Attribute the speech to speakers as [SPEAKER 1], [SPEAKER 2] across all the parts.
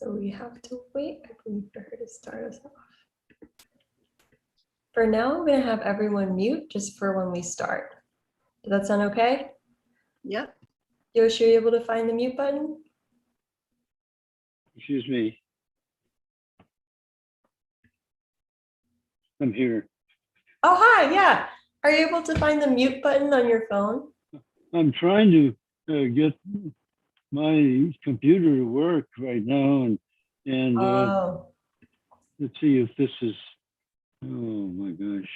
[SPEAKER 1] So we have to wait, I believe, for her to start us off. For now, I'm going to have everyone mute just for when we start. Does that sound okay?
[SPEAKER 2] Yep.
[SPEAKER 1] Yoshi, are you able to find the mute button?
[SPEAKER 3] Excuse me. I'm here.
[SPEAKER 1] Oh, hi, yeah. Are you able to find the mute button on your phone?
[SPEAKER 3] I'm trying to get my computer to work right now, and
[SPEAKER 1] Oh,
[SPEAKER 3] let's see if this is. Oh my gosh.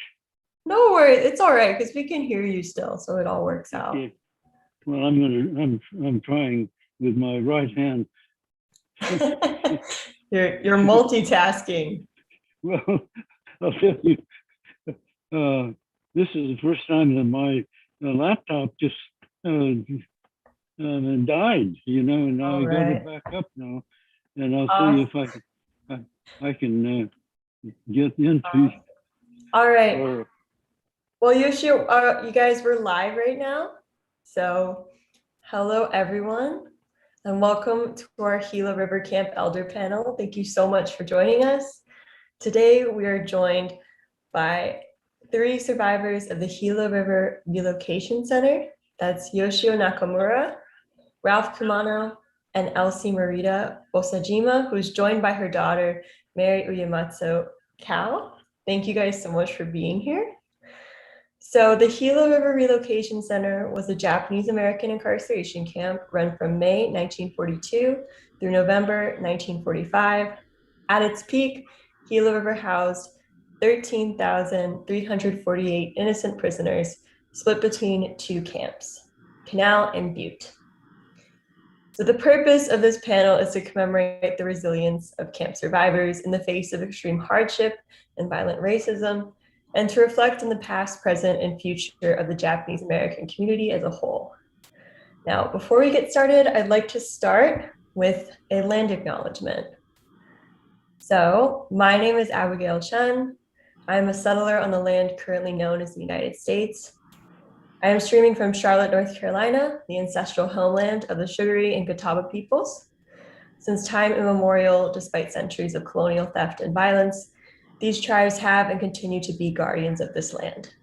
[SPEAKER 1] no worries. It's all right because we can hear you still, so it all works out.
[SPEAKER 3] Okay. Well, I'm trying with my right hand.
[SPEAKER 1] You're multitasking.
[SPEAKER 3] Well, I'll tell you. This is the first time that my laptop just died, you know, and now I got it back up now, and I'll see if I can get into.
[SPEAKER 1] All right. Well, Yoshi, you guys, we're live right now. So hello, everyone, and welcome to our Gila River Camp Elder Panel. Thank you so much for joining us. Today, we are joined by 3 survivors of the Gila River Relocation Center. That's Yoshio Nakamura, Ralph Kumano, and Elsie Marita Osajima, who's joined by her daughter, Mary Uematsu Cal. Thank you guys so much for being here. So the Gila River Relocation Center was a Japanese-American incarceration camp run from May 1942 through November 1945. At its peak, Gila River housed 13,348 innocent prisoners split between 2 camps, Canal and Butte. So the purpose of this panel is to commemorate the resilience of camp survivors in the face of extreme hardship and violent racism, and to reflect on the past, present, and future of the Japanese American community as a whole. Now, before we get started, I'd like to start with a land acknowledgement. So, my name is Abigail Chun. I'm a settler on the land currently known as the United States. I am streaming from Charlotte, North Carolina, the ancestral homeland of the Sugary and Catawba peoples. Since time immemorial, despite centuries of colonial theft and violence, these tribes have and continue to be guardians of this land.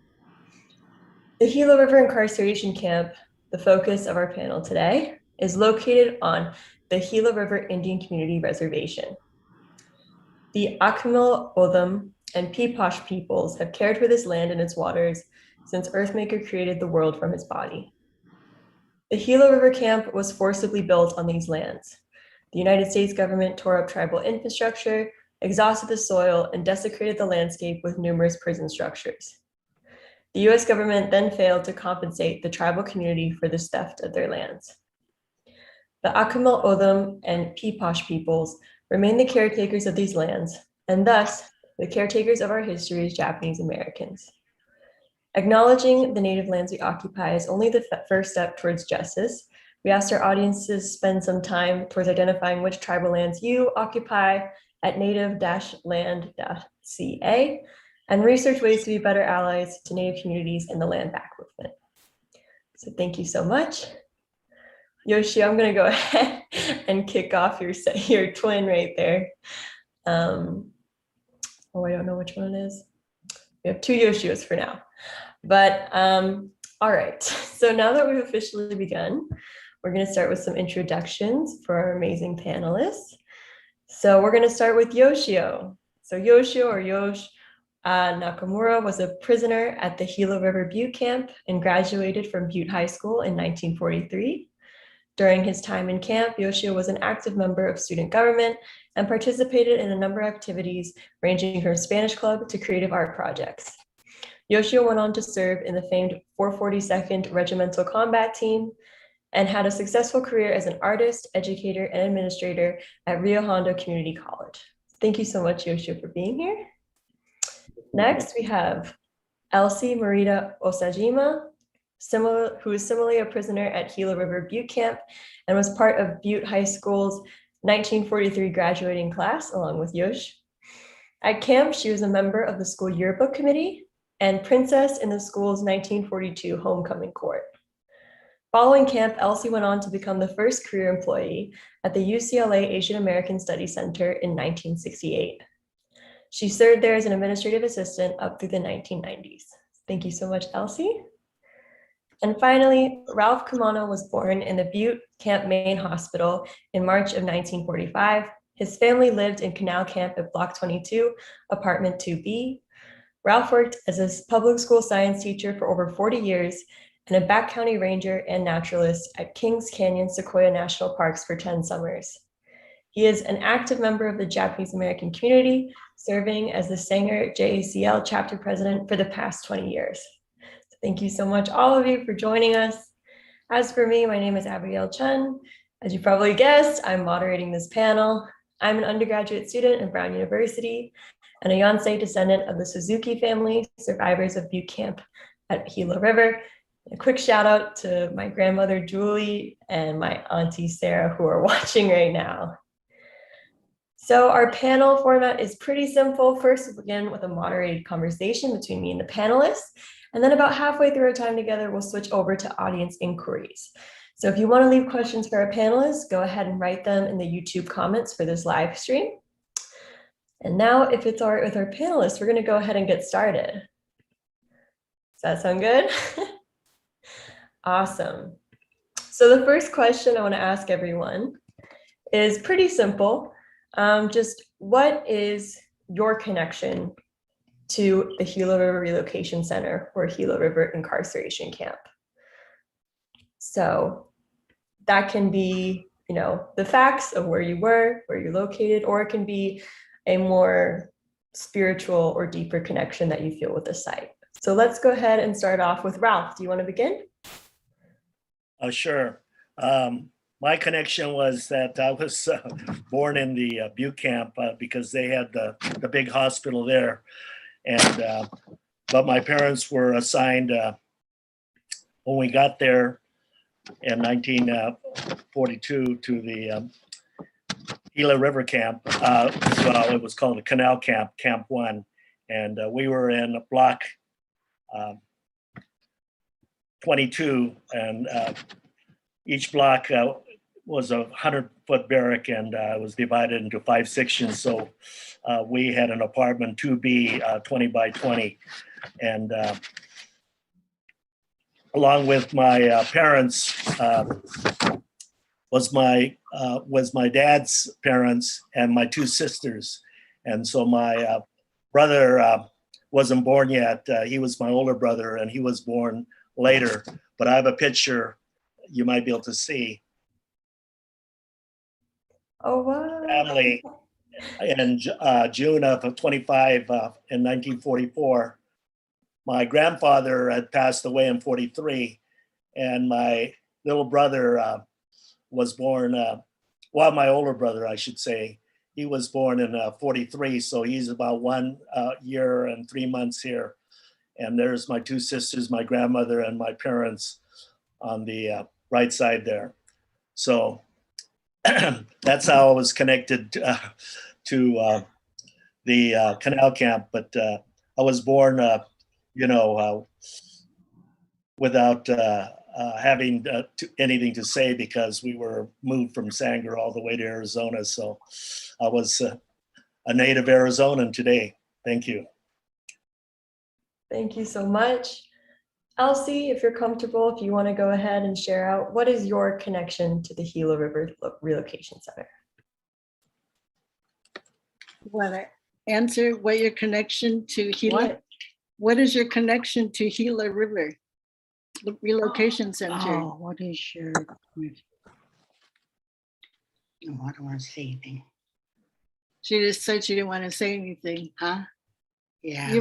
[SPEAKER 1] The Gila River Incarceration Camp, the focus of our panel today, is located on the Gila River Indian Community Reservation. The Akimel, Otham, and Peeposh peoples have cared for this land and its waters since Earthmaker created the world from his body. The Gila River Camp was forcibly built on these lands. The United States government tore up tribal infrastructure, exhausted the soil, and desecrated the landscape with numerous prison structures. The US government then failed to compensate the tribal community for this theft of their lands. The Akimel, Otham, and Peeposh peoples remain the caretakers of these lands, and thus the caretakers of our history as Japanese Americans. Acknowledging the native lands we occupy is only the first step towards justice. We asked our audiences spend some time towards identifying which tribal lands you occupy at native-land.ca and research ways to be better allies to Native communities in the land back movement. So thank you so much. Yoshi, I'm gonna go ahead and kick off your twin right there. Oh, I don't know which one it is. We have 2 Yoshios for now. But all right, so now that we've officially begun, we're gonna start with some introductions for our amazing panelists. So we're gonna start with Yoshio. So Yoshio, or Yosh Nakamura, was a prisoner at the Gila River Butte Camp and graduated from Butte High School in 1943. During his time in camp, Yoshio was an active member of student government and participated in a number of activities ranging from Spanish club to creative art projects. Yoshio went on to serve in the famed 442nd Regimental Combat Team and had a successful career as an artist, educator, and administrator at Rio Hondo Community College. Thank you so much, Yoshio, for being here. Next, we have Elsie Marita Osajima, who is similarly a prisoner at Gila River Butte Camp and was part of Butte High School's 1943 graduating class, along with Yosh. At camp, she was a member of the school yearbook committee and princess in the school's 1942 homecoming court. Following camp, Elsie went on to become the first career employee at the UCLA Asian American Studies Center in 1968. She served there as an administrative assistant up through the 1990s. Thank you so much, Elsie. And finally, Ralph Kumano was born in the Butte Camp Main Hospital in March of 1945. His family lived in Canal Camp at Block 22, Apartment 2B. Ralph worked as a public school science teacher for over 40 years and a back county ranger and naturalist at Kings Canyon Sequoia National Parks for 10 summers. He is an active member of the Japanese American community, serving as the Sanger JACL chapter president for the past 20 years. So thank you so much, all of you, for joining us. As for me, my name is Abigail Chun. As you probably guessed, I'm moderating this panel. I'm an undergraduate student at Brown University and a Yonsei descendant of the Suzuki family, survivors of Butte Camp at Gila River. A quick shout out to my grandmother, Julie, and my auntie, Sarah, who are watching right now. So our panel format is pretty simple. First, we'll begin with a moderated conversation between me and the panelists. And then about halfway through our time together, we'll switch over to audience inquiries. So if you want to leave questions for our panelists, go ahead and write them in the YouTube comments for this live stream. And now, if it's all right with our panelists, we're going to go ahead and get started. Does that sound good? Awesome. So the first question I want to ask everyone is pretty simple. Just what is your connection to the Gilo River Relocation Center or Gilo River Incarceration Camp? So that can be, the facts of where you were, where you're located, or it can be a more spiritual or deeper connection that you feel with the site. So let's go ahead and start off with Ralph. Do you want to begin?
[SPEAKER 2] Sure. My connection was that I was born in the Butte Camp because they had the big hospital there. And but my parents were assigned when we got there in 1942 to the Gila River Camp. Well, it was called the Canal Camp, Camp 1. And we were in block 22, and each block was a 100-foot barrack, and was divided into 5 sections. So we had an apartment 2B, 20 by 20, and along with my parents was my dad's parents and my 2 sisters, and so my brother wasn't born yet. He was my older brother, and he was born later. But I have a picture you might be able to see.
[SPEAKER 1] Oh, wow.
[SPEAKER 2] Family in June of 25 in 1944. My grandfather had passed away in 43, and my little brother was born, well, my older brother, I should say, he was born in 43, so he's about 1 year and 3 months here. And there's my 2 sisters, my grandmother, and my parents on the right side there. So that's how I was connected to the Canal Camp. But I was born, without having anything to say, because we were moved from Sanger all the way to Arizona. So I was a native Arizonan today. Thank you.
[SPEAKER 1] Thank you so much. Elsie, if you're comfortable, if you want to go ahead and share out, what is your connection to the Gila River Relocation Center?
[SPEAKER 4] Want to answer what your connection to Gila? What is your connection to Gila River Relocation Center?
[SPEAKER 5] Oh, what is your? Oh, I don't want to say anything.
[SPEAKER 4] She just said she didn't want to say anything.
[SPEAKER 5] Huh? Yeah.
[SPEAKER 4] You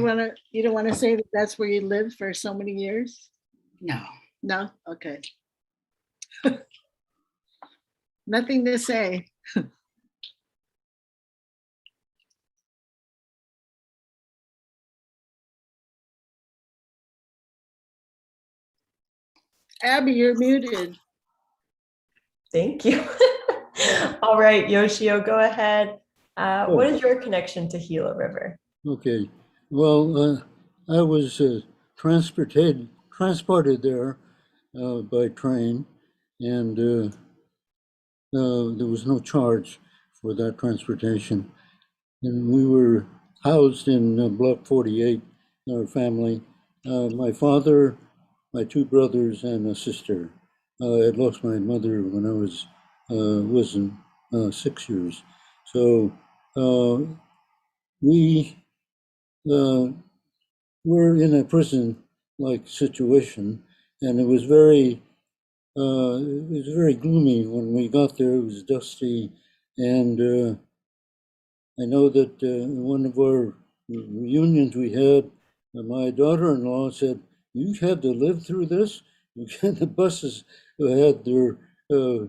[SPEAKER 4] don't want to say that that's where you lived for so many years?
[SPEAKER 5] No.
[SPEAKER 4] No? Okay. Nothing to say. Abby, you're muted.
[SPEAKER 1] Thank you. All right, Yoshio, go ahead. What is your connection to Gila River?
[SPEAKER 3] Okay. Well, I was transported there by train, and there was no charge for that transportation. And we were housed in Block 48, our family. My father, my two brothers, and a sister. I had lost my mother when I wasn't 6 years. So we were in a prison-like situation, and it was very gloomy when we got there. It was dusty, and I know that one of our reunions we had, my daughter-in-law said, "You had to live through this." The buses had their the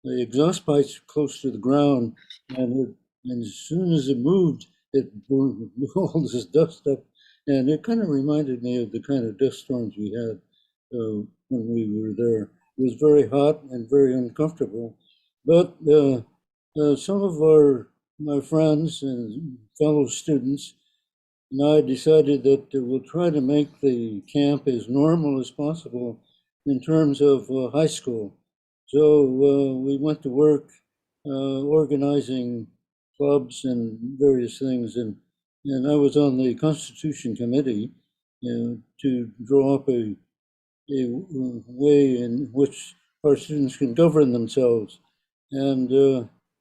[SPEAKER 3] exhaust pipes close to the ground, and as soon as it moved, it blew all this dust up, and it kind of reminded me of the kind of dust storms we had when we were there. It was very hot and very uncomfortable, but some of my friends and fellow students and I decided that we'll try to make the camp as normal as possible in terms of high school. So we went to work organizing clubs and various things, and I was on the Constitution Committee to draw up a way in which our students can govern themselves. And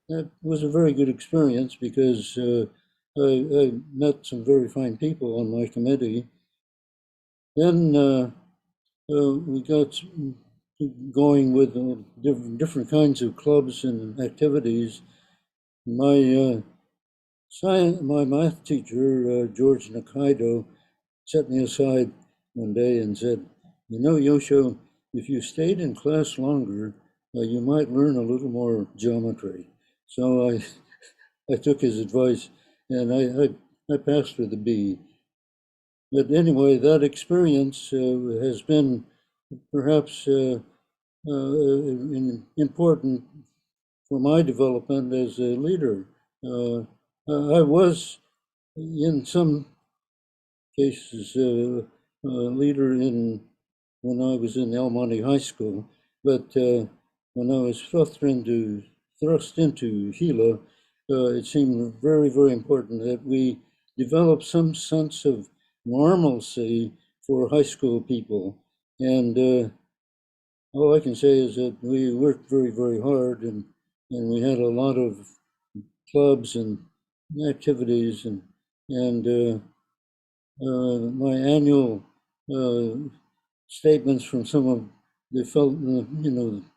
[SPEAKER 3] that was a very good experience because I met some very fine people on my committee. Then we got going with different kinds of clubs and activities. My my math teacher, George Nakaido, set me aside one day and said, "You know, Yosho, if you stayed in class longer, you might learn a little more geometry." So I took his advice, and I passed with a B. But anyway, that experience has been perhaps important for my development as a leader. I was, in some cases, a leader when I was in El Monte High School, but when I was thrust into Gila, it seemed very, very important that we develop some sense of normalcy for high school people. And all I can say is that we worked very, very hard, and we had a lot of clubs and activities, and my annual statements from some of the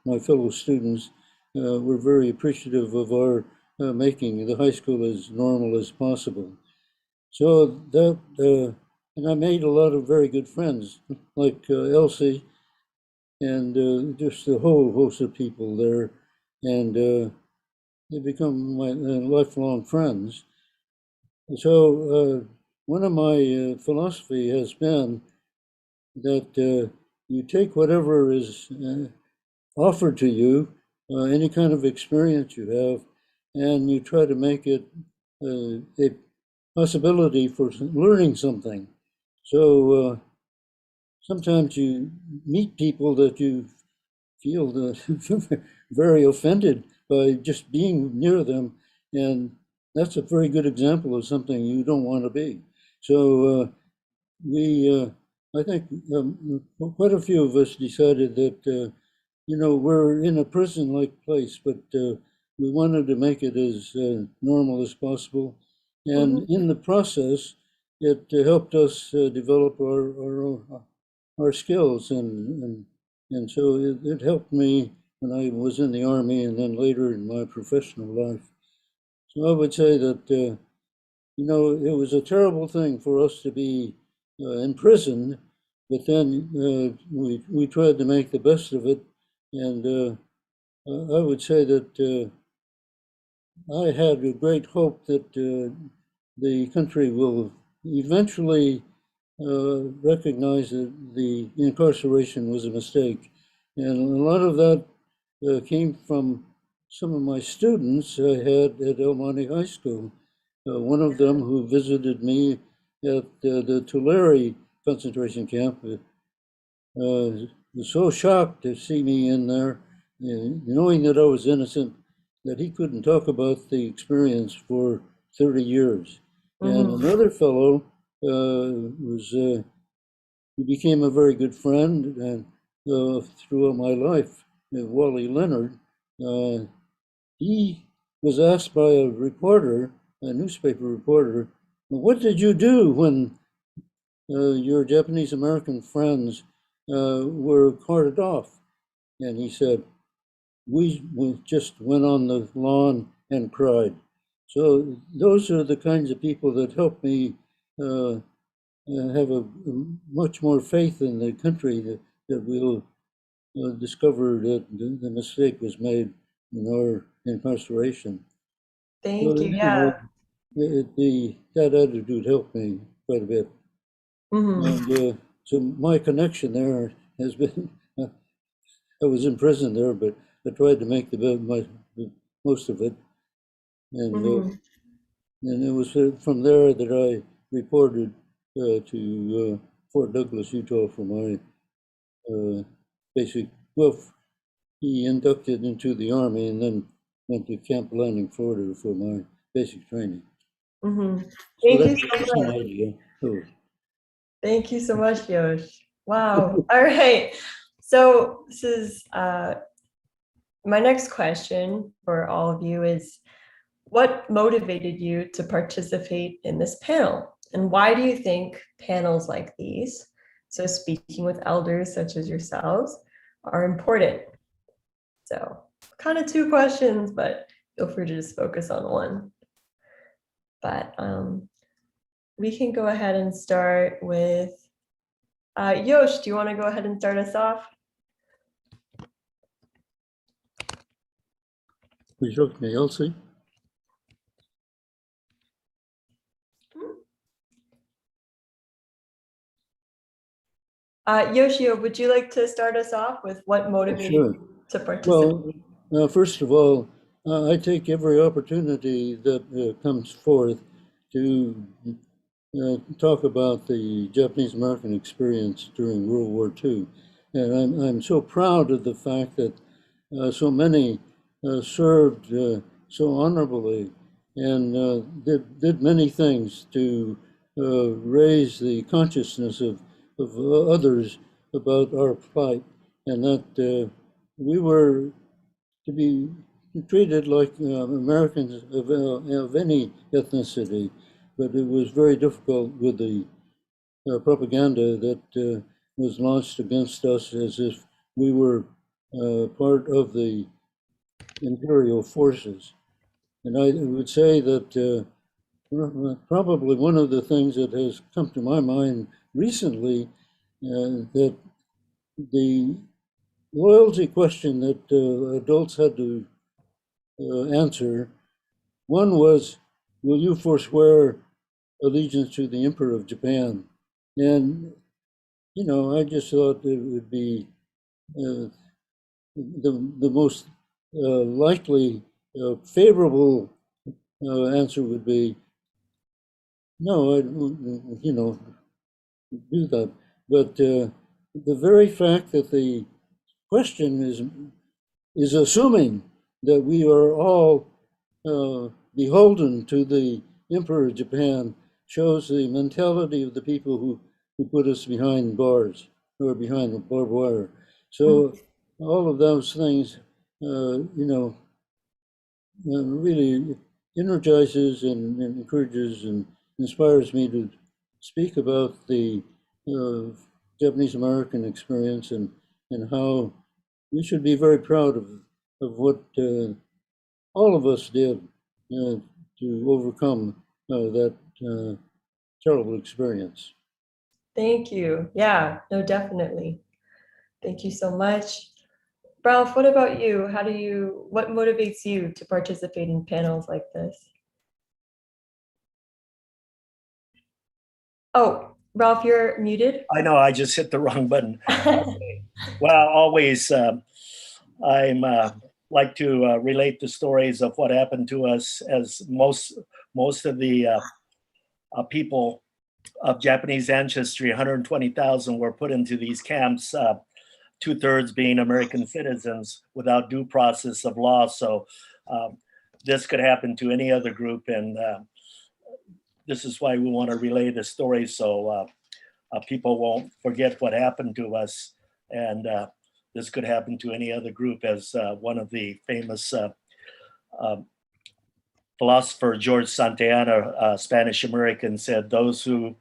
[SPEAKER 3] my fellow students were very appreciative of our making the high school as normal as possible. So that, and I made a lot of very good friends, like Elsie, and just a whole host of people there, and they become my lifelong friends. So one of my philosophy has been that you take whatever is offered to you, any kind of experience you have, and you try to make it a possibility for learning something. So sometimes you meet people that you feel very offended by just being near them, and that's a very good example of something you don't want to be. So I think quite a few of us decided that, we're in a prison-like place, but we wanted to make it as normal as possible. And in the process, it helped us develop our skills, and so it helped me when I was in the Army and then later in my professional life. So I would say that, it was a terrible thing for us to be in prison, but then we tried to make the best of it. And I would say that I had a great hope that the country will eventually recognize that the incarceration was a mistake. And a lot of that came from some of my students I had at El Monte High School. One of them who visited me at the Tulare concentration camp, was so shocked to see me in there, knowing that I was innocent, that he couldn't talk about the experience for 30 years. And another fellow he became a very good friend and throughout my life, Wally Leonard. He was asked by a reporter, a newspaper reporter, what did you do when your Japanese American friends were carted off? And he said, we just went on the lawn and cried. So those are the kinds of people that help me have a much more faith in the country that we'll discover that the mistake was made in our incarceration.
[SPEAKER 1] Thank
[SPEAKER 3] So,
[SPEAKER 1] you. Yeah.
[SPEAKER 3] That attitude helped me quite a bit. And so my connection there has been, I was in prison there, but I tried to make the most of it. And it was from there that I reported to Fort Douglas, Utah for my basic, well, he inducted into the Army and then went to Camp Landing, Florida for my basic training. So
[SPEAKER 1] Thank
[SPEAKER 3] that's
[SPEAKER 1] you so
[SPEAKER 3] some
[SPEAKER 1] much.
[SPEAKER 3] idea. Oh.
[SPEAKER 1] Thank you so much, Yosh. Wow. All right. So this is my next question for all of you is, what motivated you to participate in this panel? And why do you think panels like these, so speaking with elders such as yourselves, are important? So kind of two questions, but feel free to just focus on one. But we can go ahead and start with Yosh. Do you want to go ahead and start us off?
[SPEAKER 3] Would you like me, Elsie?
[SPEAKER 1] Yoshio, would you like to start us off with what motivated you to participate?
[SPEAKER 3] Well, first of all, I take every opportunity that comes forth to talk about the Japanese American experience during World War II. And I'm so proud of the fact that so many served so honorably and did many things to raise the consciousness of others about our plight, and that we were to be treated like Americans of any ethnicity. But it was very difficult with the propaganda that was launched against us as if we were part of the imperial forces. And I would say that probably one of the things that has come to my mind recently, that the loyalty question that adults had to answer, one was, will you forswear allegiance to the Emperor of Japan? And, you know, I just thought it would be the most likely favorable answer would be, no, I, you know, do that. But the very fact that the question is assuming that we are all beholden to the Emperor of Japan shows the mentality of the people who put us behind bars or behind the barbed wire. So all of those things, you know, really energizes and encourages and inspires me to speak about the Japanese American experience and how we should be very proud of what all of us did to overcome that terrible experience.
[SPEAKER 1] Thank you. Yeah, no, definitely. Thank you so much. Ralph, what about you? What motivates you to participate in panels like this? Oh, Ralph, you're muted.
[SPEAKER 2] I know, I just hit the wrong button. Well, always, I'm like to relate the stories of what happened to us, as most of the people of Japanese ancestry, 120,000, were put into these camps 2/3 being American citizens without due process of law. So this could happen to any other group, and this is why we want to relay the story so people won't forget what happened to us. And this could happen to any other group, as one of the famous philosopher George Santayana, Spanish American, said, "Those who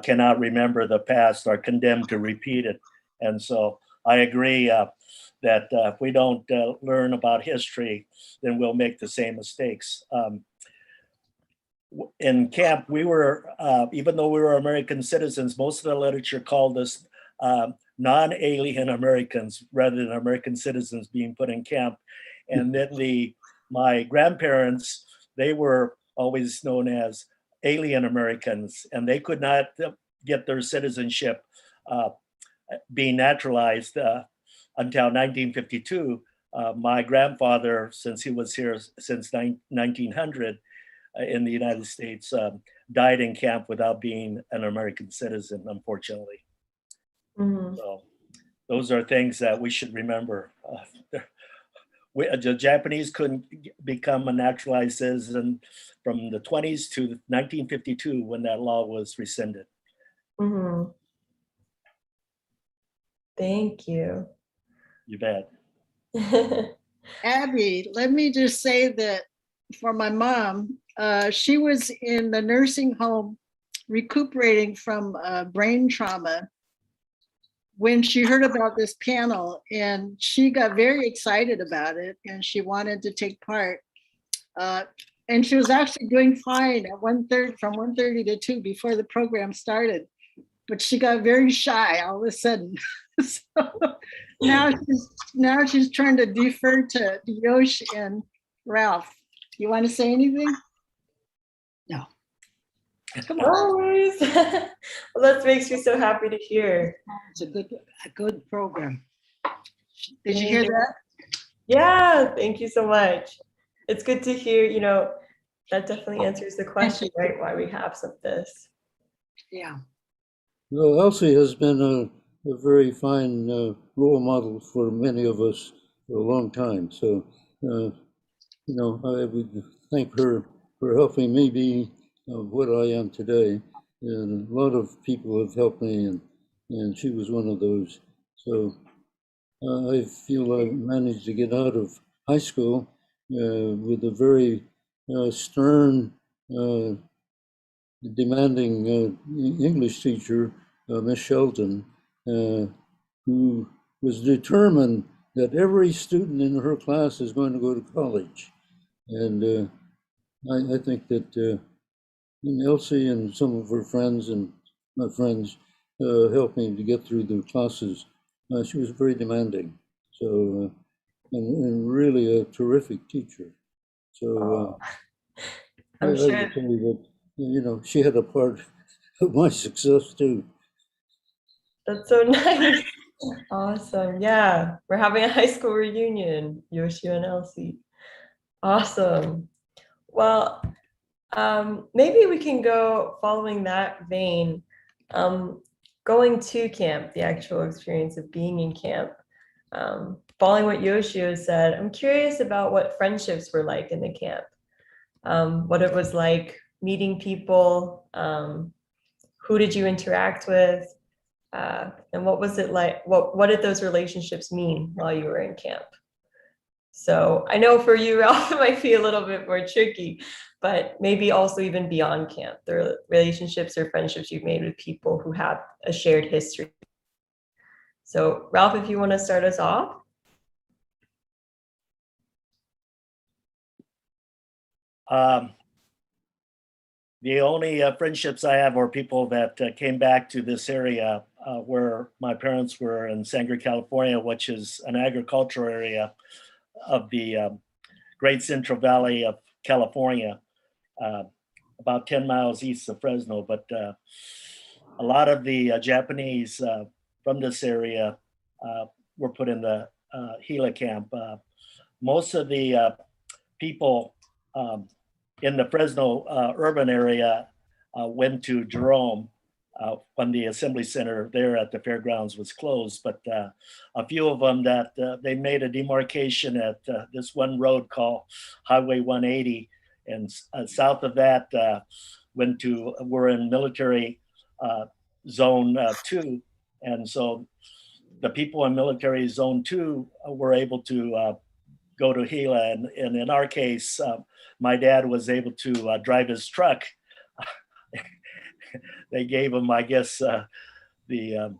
[SPEAKER 2] cannot remember the past are condemned to repeat it." And so I agree that if we don't learn about history, then we'll make the same mistakes. In camp, we were, even though we were American citizens, most of the literature called us non-alien Americans rather than American citizens being put in camp. And then my grandparents, they were always known as alien Americans, and they could not get their citizenship being naturalized until 1952. My grandfather, since he was here since 1900 in the United States, died in camp without being an American citizen, unfortunately.
[SPEAKER 1] Mhm.
[SPEAKER 2] So those are things that we should remember. The Japanese couldn't become a naturalized citizen from the 20s to 1952 when that law was rescinded.
[SPEAKER 1] Mhm. Thank you.
[SPEAKER 2] You bet.
[SPEAKER 4] Abby, let me just say that for my mom, she was in the nursing home recuperating from brain trauma when she heard about this panel, and she got very excited about it and she wanted to take part. And she was actually doing fine at 1:30, from 1:30 to 2 before the program started, but she got very shy all of a sudden. So now she's trying to defer to Yosh and Ralph. You want to say anything?
[SPEAKER 5] No.
[SPEAKER 4] Come on.
[SPEAKER 1] Always. Well, that makes me so happy to hear.
[SPEAKER 5] It's a good program.
[SPEAKER 4] Did you hear that?
[SPEAKER 1] Yeah, thank you so much. It's good to hear, that definitely answers the question, right? Why we have some of this.
[SPEAKER 5] Yeah.
[SPEAKER 3] Well, Elsie has been a very fine role model for many of us for a long time. So, I would thank her for helping me be what I am today. And a lot of people have helped me, and she was one of those. So I feel I managed to get out of high school with a very stern, demanding English teacher, Miss Shelton, who was determined that every student in her class is going to go to college. And I think that Elsie and some of her friends and my friends helped me to get through the classes. She was very demanding, so and really a terrific teacher. So I
[SPEAKER 1] I'm
[SPEAKER 3] would
[SPEAKER 1] sure.
[SPEAKER 3] tell you that she had a part of my success too.
[SPEAKER 1] That's so nice. Awesome. Yeah, we're having a high school reunion, Yoshio and Elsie. Awesome. Well, maybe we can go following that vein, going to camp, the actual experience of being in camp. Following what Yoshio said, I'm curious about what friendships were like in the camp, what it was like meeting people, who did you interact with, and what was it like? What did those relationships mean while you were in camp? So I know for you, Ralph, it might be a little bit more tricky, but maybe also even beyond camp, the relationships or friendships you've made with people who have a shared history. So Ralph, if you want to start us off.
[SPEAKER 2] The only friendships I have are people that came back to this area where my parents were in Sangre, California, which is an agricultural area of the Great Central Valley of California, about 10 miles east of Fresno. But a lot of the Japanese from this area were put in the Gila camp. Most of the people in the Fresno urban area went to Jerome, when the assembly center there at the fairgrounds was closed. But a few of them that they made a demarcation at this one road called Highway 180, and south of that were in military zone 2, and so the people in military zone 2 were able to go to Gila, and in our case, my dad was able to drive his truck. They gave him, I guess, the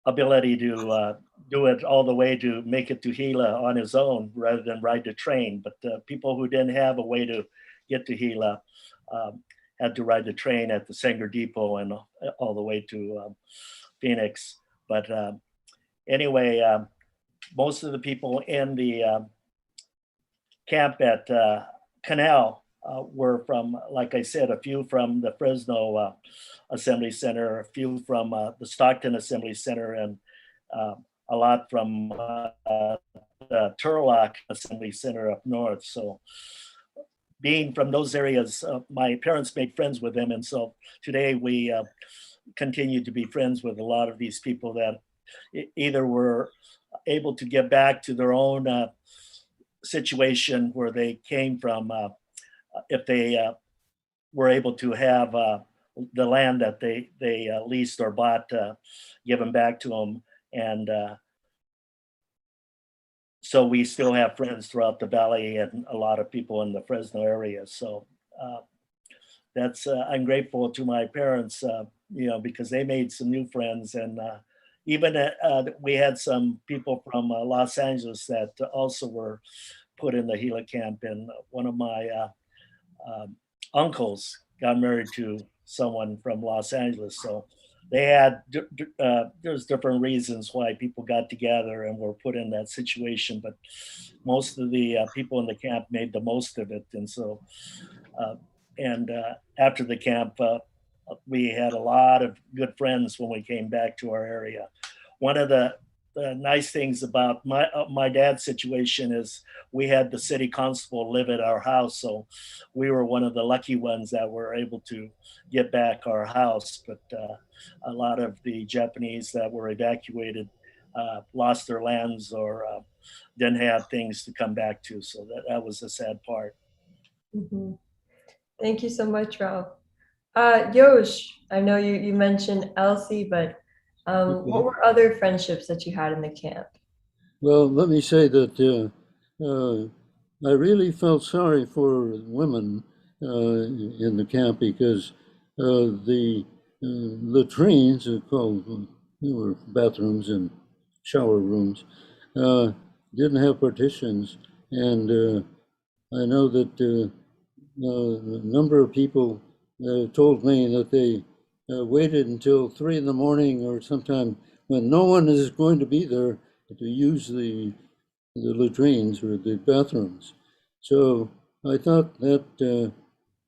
[SPEAKER 2] ability to do it all the way to make it to Gila on his own rather than ride the train. But people who didn't have a way to get to Gila had to ride the train at the Sanger Depot and all the way to Phoenix. But anyway, most of the people in the camp at Canal were from, like I said, a few from the Fresno Assembly Center, a few from the Stockton Assembly Center, and a lot from the Turlock Assembly Center up north. So being from those areas, my parents made friends with them. And so today we continue to be friends with a lot of these people that either were able to get back to their own situation where they came from, if they were able to have the land that they leased or bought given back to them. And so we still have friends throughout the valley and a lot of people in the Fresno area. So that's I'm grateful to my parents, because they made some new friends. And even we had some people from Los Angeles that also were put in the Gila camp. And one of my uncles got married to someone from Los Angeles. So they had, there's different reasons why people got together and were put in that situation, but most of the people in the camp made the most of it. And so, after the camp, we had a lot of good friends when we came back to our area. One of the nice things about my dad's situation is we had the city constable live at our house. So we were one of the lucky ones that were able to get back our house. But a lot of the Japanese that were evacuated lost their lands or didn't have things to come back to. So that was a sad part.
[SPEAKER 1] Mm-hmm. Thank you so much, Ralph. Yosh, I know you mentioned Elsie, but what were other friendships that you had in the camp?
[SPEAKER 3] Well, let me say that I really felt sorry for women in the camp because the latrines, they were bathrooms and shower rooms, didn't have partitions. And I know that a number of people told me that they waited until 3 in the morning or sometime when no one is going to be there to use the latrines or the bathrooms. So I thought that it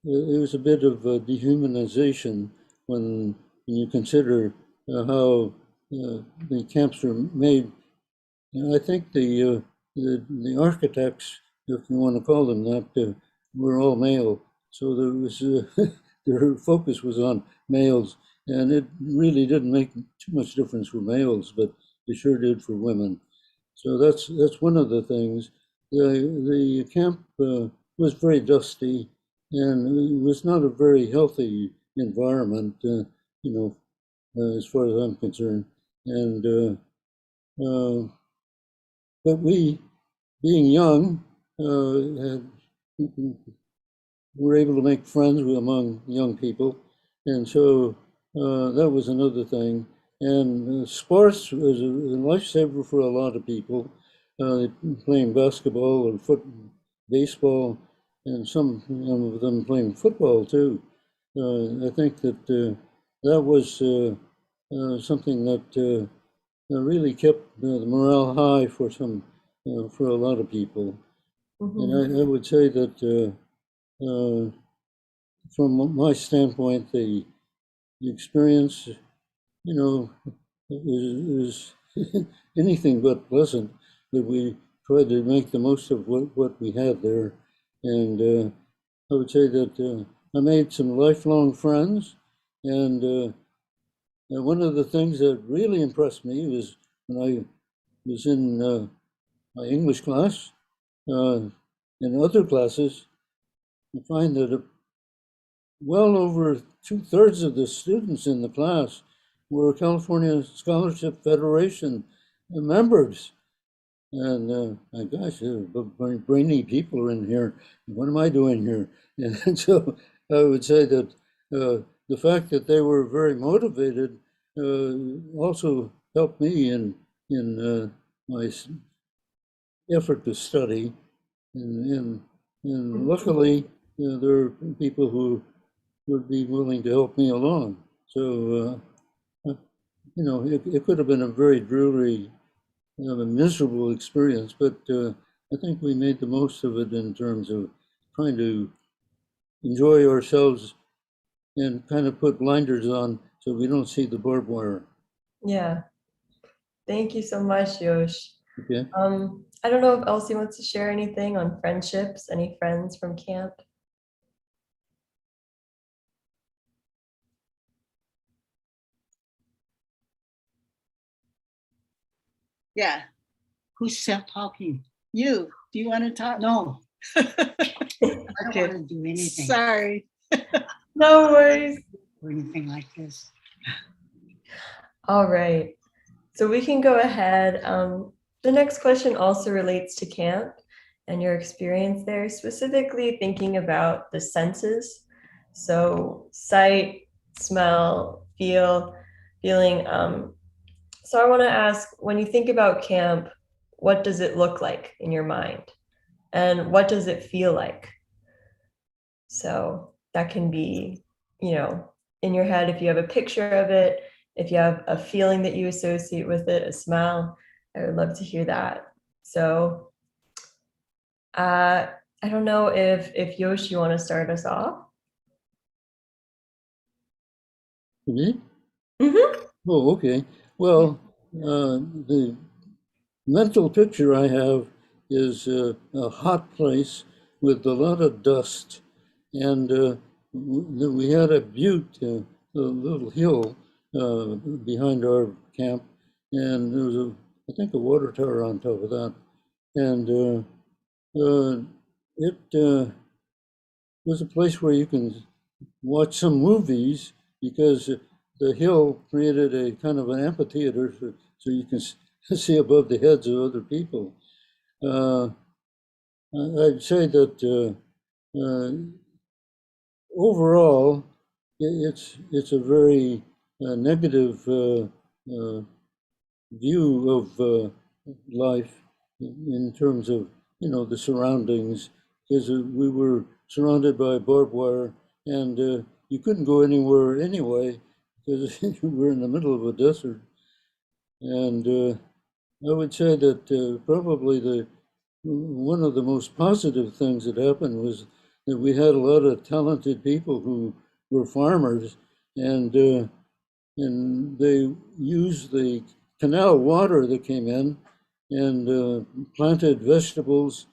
[SPEAKER 3] was a bit of a dehumanization when you consider how the camps were made. And I think the architects, if you want to call them that, were all male. So there was their focus was on males, and it really didn't make too much difference for males, but it sure did for women. So that's one of the things. The camp was very dusty, and it was not a very healthy environment, as far as I'm concerned. And but we, being young, were able to make friends among young people, and so that was another thing. And sports was a lifesaver for a lot of people, playing basketball or baseball, and some of them playing football too. I think that that was something that really kept the morale high for for a lot of people.
[SPEAKER 1] Mm-hmm.
[SPEAKER 3] And I would say that from my standpoint, the experience, it was anything but pleasant. That we tried to make the most of what we had there, and I would say that I made some lifelong friends, And one of the things that really impressed me was when I was in my English class, in other classes, I find that well over 2/3 of the students in the class were California Scholarship Federation members. And my gosh, brainy people are in here. What am I doing here? And so I would say that the fact that they were very motivated also helped me in my effort to study. And luckily, there are people who would be willing to help me along. So, it could have been a very dreary, a miserable experience, but I think we made the most of it in terms of trying to enjoy ourselves and kind of put blinders on so we don't see the barbed wire.
[SPEAKER 1] Yeah. Thank you so much, Yosh.
[SPEAKER 3] Okay.
[SPEAKER 1] I don't know if Elsie wants to share anything on friendships, any friends from camp.
[SPEAKER 4] Yeah,
[SPEAKER 5] Who's still talking?
[SPEAKER 4] you. Do you want to talk?
[SPEAKER 5] No, I don't
[SPEAKER 4] Okay.
[SPEAKER 5] want to do anything
[SPEAKER 4] Sorry.
[SPEAKER 1] No worries.
[SPEAKER 5] or anything like this.
[SPEAKER 1] All right. So we can go ahead. The next question also relates to camp and your experience there, specifically thinking about the senses. So sight, smell, feeling. So I want to ask, when you think about camp, what does it look like in your mind? And what does it feel like? So that can be, in your head, if you have a picture of it, if you have a feeling that you associate with it, a smell, I would love to hear that. So I don't know if Yosh, you want to start us off?
[SPEAKER 3] Me?
[SPEAKER 1] Mm-hmm.
[SPEAKER 3] Oh, okay. Well, the mental picture I have is a hot place with a lot of dust. And we had a butte, a little hill behind our camp. And there was, I think, a water tower on top of that. And it was a place where you can watch some movies because the hill created a kind of an amphitheater so you can see above the heads of other people. I'd say that overall, it's a very negative view of life in terms of the surroundings, because we were surrounded by barbed wire, and you couldn't go anywhere anyway because you were in the middle of a desert. And I would say that probably one of the most positive things that happened was that we had a lot of talented people who were farmers, and they used the canal water that came in and planted vegetables,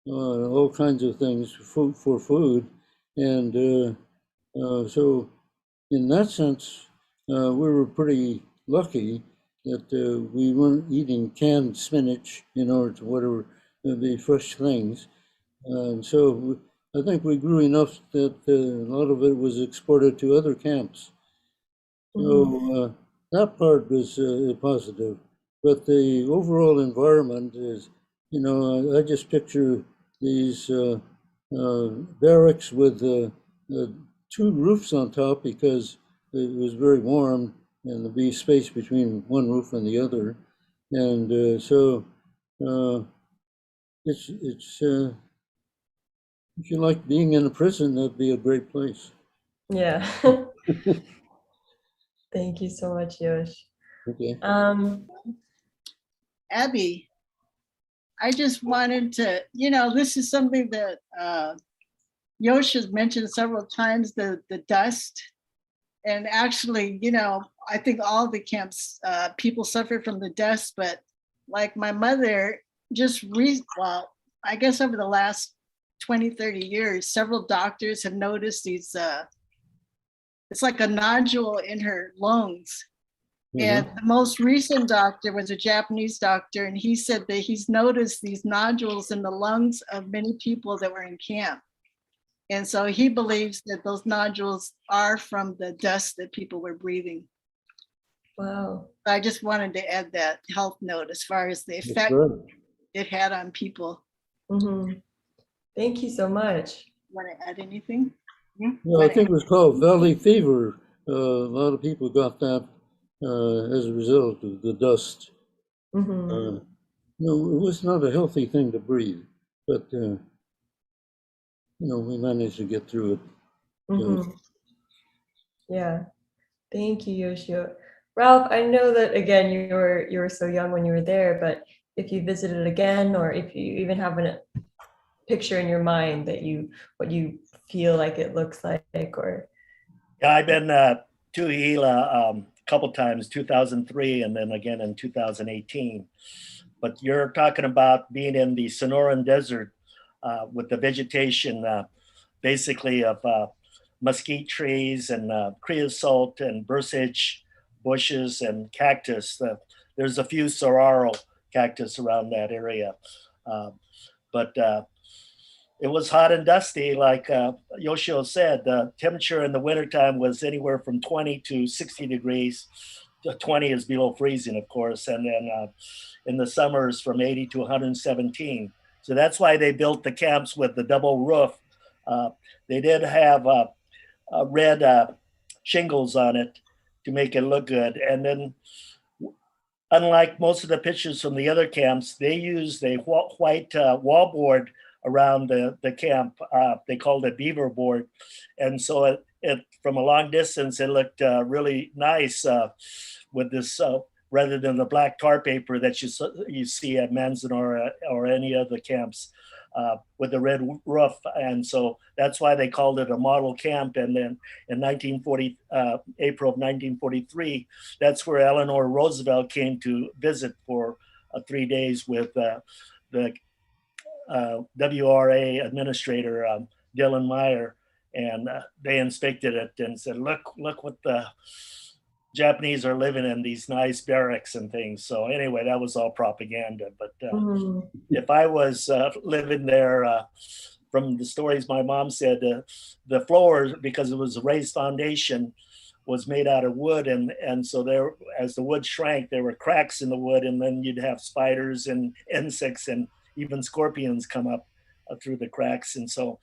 [SPEAKER 3] all kinds of things for food. And so in that sense, we were pretty lucky that we weren't eating canned spinach, or to whatever, the fresh things. And so I think we grew enough that a lot of it was exported to other camps. So that part was positive, but the overall environment is, I just picture these barracks with two roofs on top because it was very warm and there'd be space between one roof and the other. And so it's if you like being in a prison, that'd be a great place.
[SPEAKER 1] Yeah. Thank you so much, Yosh.
[SPEAKER 3] Okay.
[SPEAKER 4] Abby, I just wanted to, this is something that Yosh has mentioned several times, the dust. And actually, I think all the camps, people suffer from the dust, but like my mother I guess over the last 20, 30 years, several doctors have noticed these it's like a nodule in her lungs.
[SPEAKER 3] Mhm.
[SPEAKER 4] And the most recent doctor was a Japanese doctor, and he said that he's noticed these nodules in the lungs of many people that were in camp. And so he believes that those nodules are from the dust that people were breathing.
[SPEAKER 1] Wow.
[SPEAKER 4] I just wanted to add that health note as far as the
[SPEAKER 3] That's
[SPEAKER 4] effect
[SPEAKER 3] right.
[SPEAKER 4] it had on people.
[SPEAKER 1] Mhm. Thank you so much.
[SPEAKER 4] Want to add anything?
[SPEAKER 3] Yeah, I think it was called valley fever. A lot of people got that as a result of the dust.
[SPEAKER 1] Mhm.
[SPEAKER 3] No, it was not a healthy thing to breathe, but we managed to get through it.
[SPEAKER 1] Mhm. Yeah. Thank you, Yoshio. Ralph, I know that again you were so young when you were there, but if you visited again, or if you even have a picture in your mind that what you feel like it looks like, or
[SPEAKER 2] Yeah, I've been to Gila a couple times, 2003 and then again in 2018. But you're talking about being in the Sonoran Desert with the vegetation basically of mesquite trees and creosote and bursage bushes and cactus. There's a few saguaro cactus around that area. But it was hot and dusty, like Yoshio said. The temperature in the wintertime was anywhere from 20 to 60 degrees. 20 is below freezing, of course. And then in the summers from 80 to 117. So that's why they built the camps with the double roof. They did have red shingles on it to make it look good. And then unlike most of the pictures from the other camps, they used a white wallboard around the camp. They called it beaver board. And so it from a long distance, it looked really nice with this, rather than the black tar paper that you see at Manzanar or any other camps with the red roof. And so that's why they called it a model camp. And then in April of 1943, that's where Eleanor Roosevelt came to visit for 3 days with the WRA administrator, Dylan Meyer. And they inspected it and said, look what the Japanese are living in, these nice barracks and things. So anyway, that was all propaganda. But
[SPEAKER 1] Mhm.
[SPEAKER 2] if I was living there, from the stories my mom said, the floor, because it was a raised foundation, was made out of wood, and so there, as the wood shrank, there were cracks in the wood, and then you'd have spiders and insects and even scorpions come up through the cracks. And so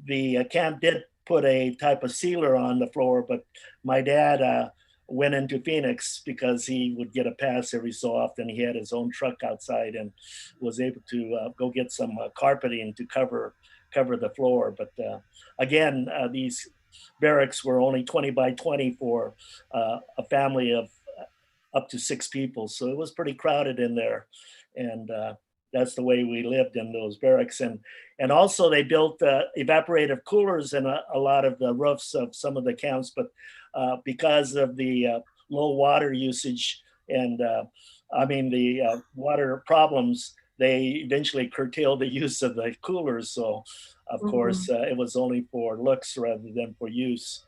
[SPEAKER 2] the camp did put a type of sealer on the floor, but my dad went into Phoenix because he would get a pass every so often. He had his own truck outside and was able to go get some carpeting to cover the floor. But again, these barracks were only 20 by 20 for a family of up to 6 people. So it was pretty crowded in there. And that's the way we lived in those barracks. And also they built evaporative coolers in a lot of the roofs of some of the camps, but because of the low water usage and the water problems, they eventually curtailed the use of the coolers. So of course it was only for looks rather than for use.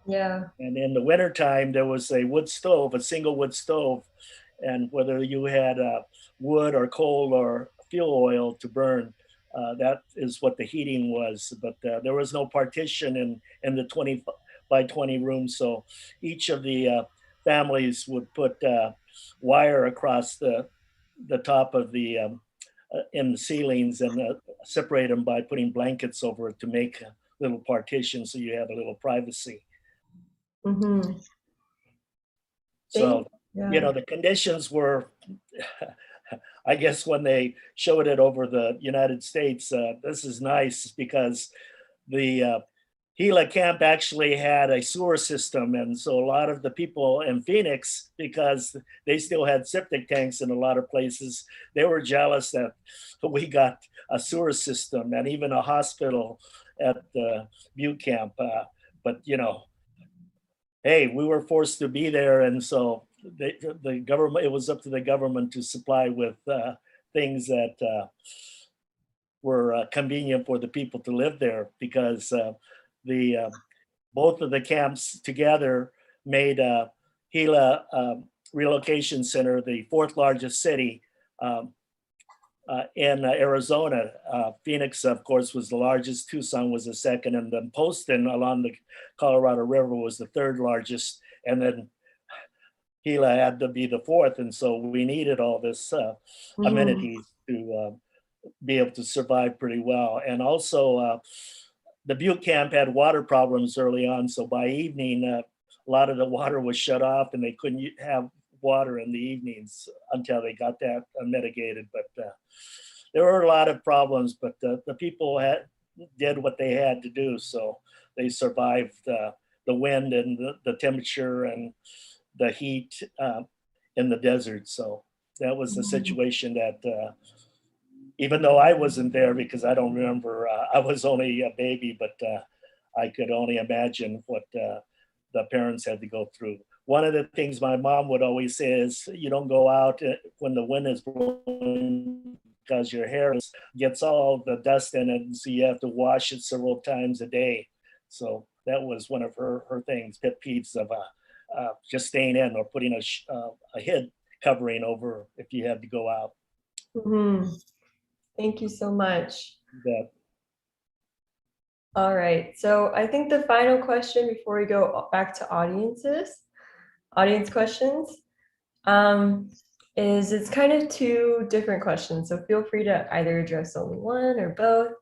[SPEAKER 1] Yeah.
[SPEAKER 2] And in the wintertime, there was a wood stove, a single wood stove. And whether you had wood or coal or fuel oil to burn, that is what the heating was. But there was no partition in the 20 by 20 room. So each of the families would put wire across the top of the in the ceilings and separate them by putting blankets over it to make a little partition so you have a little privacy.
[SPEAKER 1] Mhm.
[SPEAKER 2] So,
[SPEAKER 1] Yeah.
[SPEAKER 2] the conditions were, I guess when they showed it over the United States, this is nice because the Gila camp actually had a sewer system. And so a lot of the people in Phoenix, because they still had septic tanks in a lot of places, they were jealous that we got a sewer system and even a hospital at the Butte camp. But, hey, we were forced to be there. And so the government, it was up to the government to supply with things that were convenient for the people to live there, because the both of the camps together made Gila Relocation Center the fourth largest city in Arizona. Phoenix, of course, was the largest. Tucson was the second, and then Poston along the Colorado River was the third largest. And then Gila had to be the fourth, and so we needed all this amenities to be able to survive pretty well. And also, the Butte camp had water problems early on, so by evening, a lot of the water was shut off, and they couldn't have water in the evenings until they got that mitigated. But there were a lot of problems, but the people did what they had to do, so they survived the wind and the temperature and the heat in the desert. So that was the situation that, even though I wasn't there, because I don't remember, I was only a baby, but I could only imagine what the parents had to go through. One of the things my mom would always say is, you don't go out when the wind is blowing because your hair gets all the dust in it, and so you have to wash it several times a day. So that was one of her things, pet peeves of just staying in or putting a head covering over if you had to go out.
[SPEAKER 1] Thank you so much.
[SPEAKER 2] Yeah.
[SPEAKER 1] All right, so I think the final question before we go back to audience questions, is it's kind of two different questions. So feel free to either address only one or both.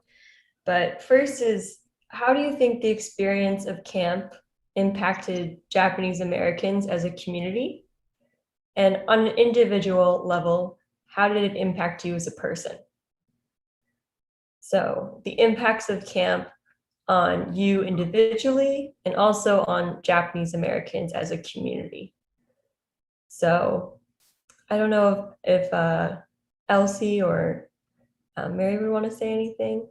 [SPEAKER 1] But first is, how do you think the experience of camp impacted Japanese Americans as a community? And on an individual level, how did it impact you as a person? So the impacts of camp on you individually and also on Japanese Americans as a community. So I don't know if Elsie or Mary would want to say anything.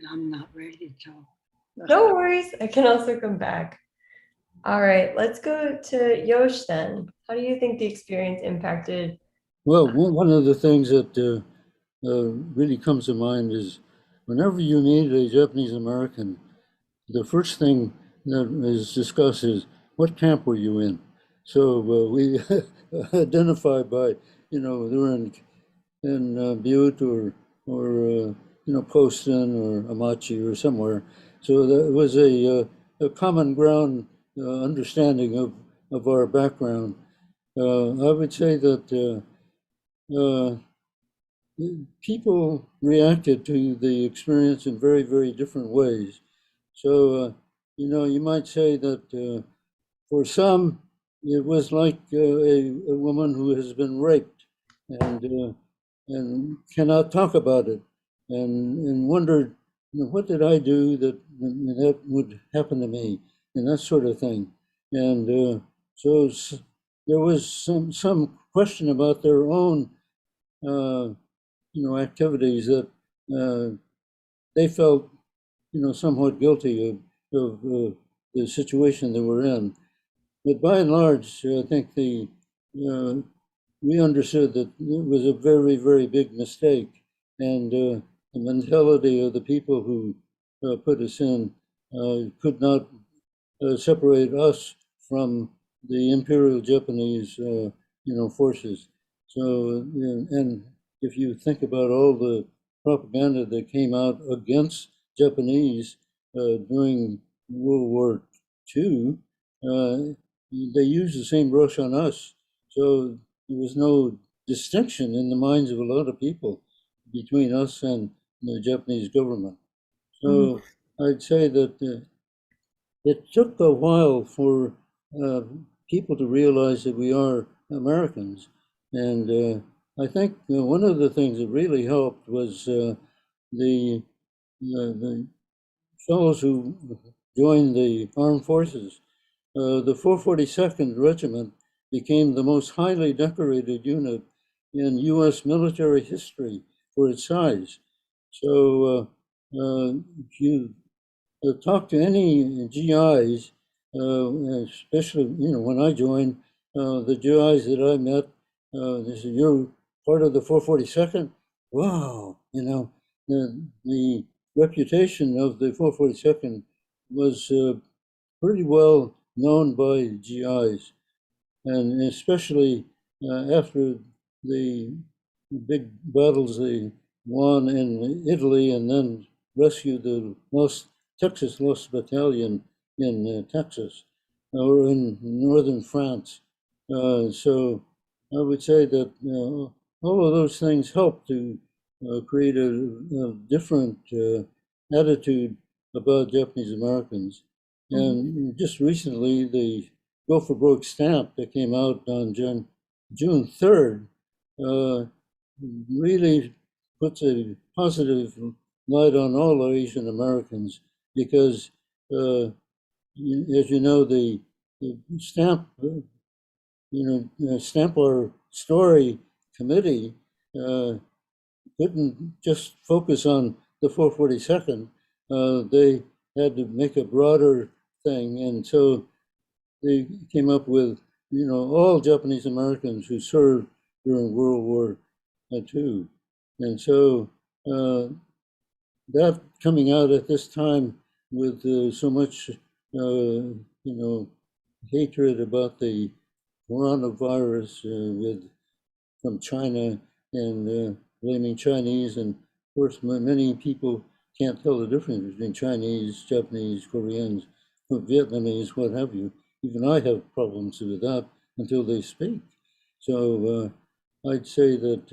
[SPEAKER 5] I'm not ready to talk.
[SPEAKER 1] No worries, I can also come back. All right, let's go to Yosh then. How do you think the experience impacted?
[SPEAKER 3] Well, one of the things that really comes to mind is whenever you meet a Japanese American, the first thing that is discussed is, what camp were you in? So we identify by, they were in Butte or Poston or Amachi or somewhere. So that was a common ground understanding of our background. I would say that people reacted to the experience in very, very different ways. So, you might say that for some, it was like a woman who has been raped and cannot talk about it, and wondered, what did I do that would happen to me, and that sort of thing. And so there was some question about their own activities that they felt, somewhat guilty of the situation they were in. But by and large, I think we understood that it was a very, very big mistake, and the mentality of the people who put us in could not separate us from the Imperial Japanese, forces. So, and if you think about all the propaganda that came out against Japanese during World War II, they used the same brush on us. So there was no distinction in the minds of a lot of people between us and the Japanese government. So I'd say that it took a while for people to realize that we are Americans. And I think one of the things that really helped was the fellows who joined the armed forces. The 442nd Regiment became the most highly decorated unit in U.S. military history for its size. So if you talk to any GIs, especially when I joined, the GIs that I met, they said, "You're part of the 442nd." Wow, the reputation of the 442nd was pretty well known by GIs, and especially after the big battles they won in Italy and then rescued the Texas Lost Battalion in Texas or in northern France. So I would say that all of those things help to create a different attitude about Japanese Americans. And just recently, the Go for Broke stamp that came out on June 3rd really puts a positive light on all Asian Americans because, as you know, the stamp, Stamp Our Story committee couldn't just focus on the 442nd. They had to make a broader thing, and so they came up with, all Japanese Americans who served during World War II. And so that coming out at this time with so much, hatred about the coronavirus from China and blaming Chinese. And of course, many people can't tell the difference between Chinese, Japanese, Koreans, Vietnamese, what have you. Even I have problems with that until they speak. So I'd say that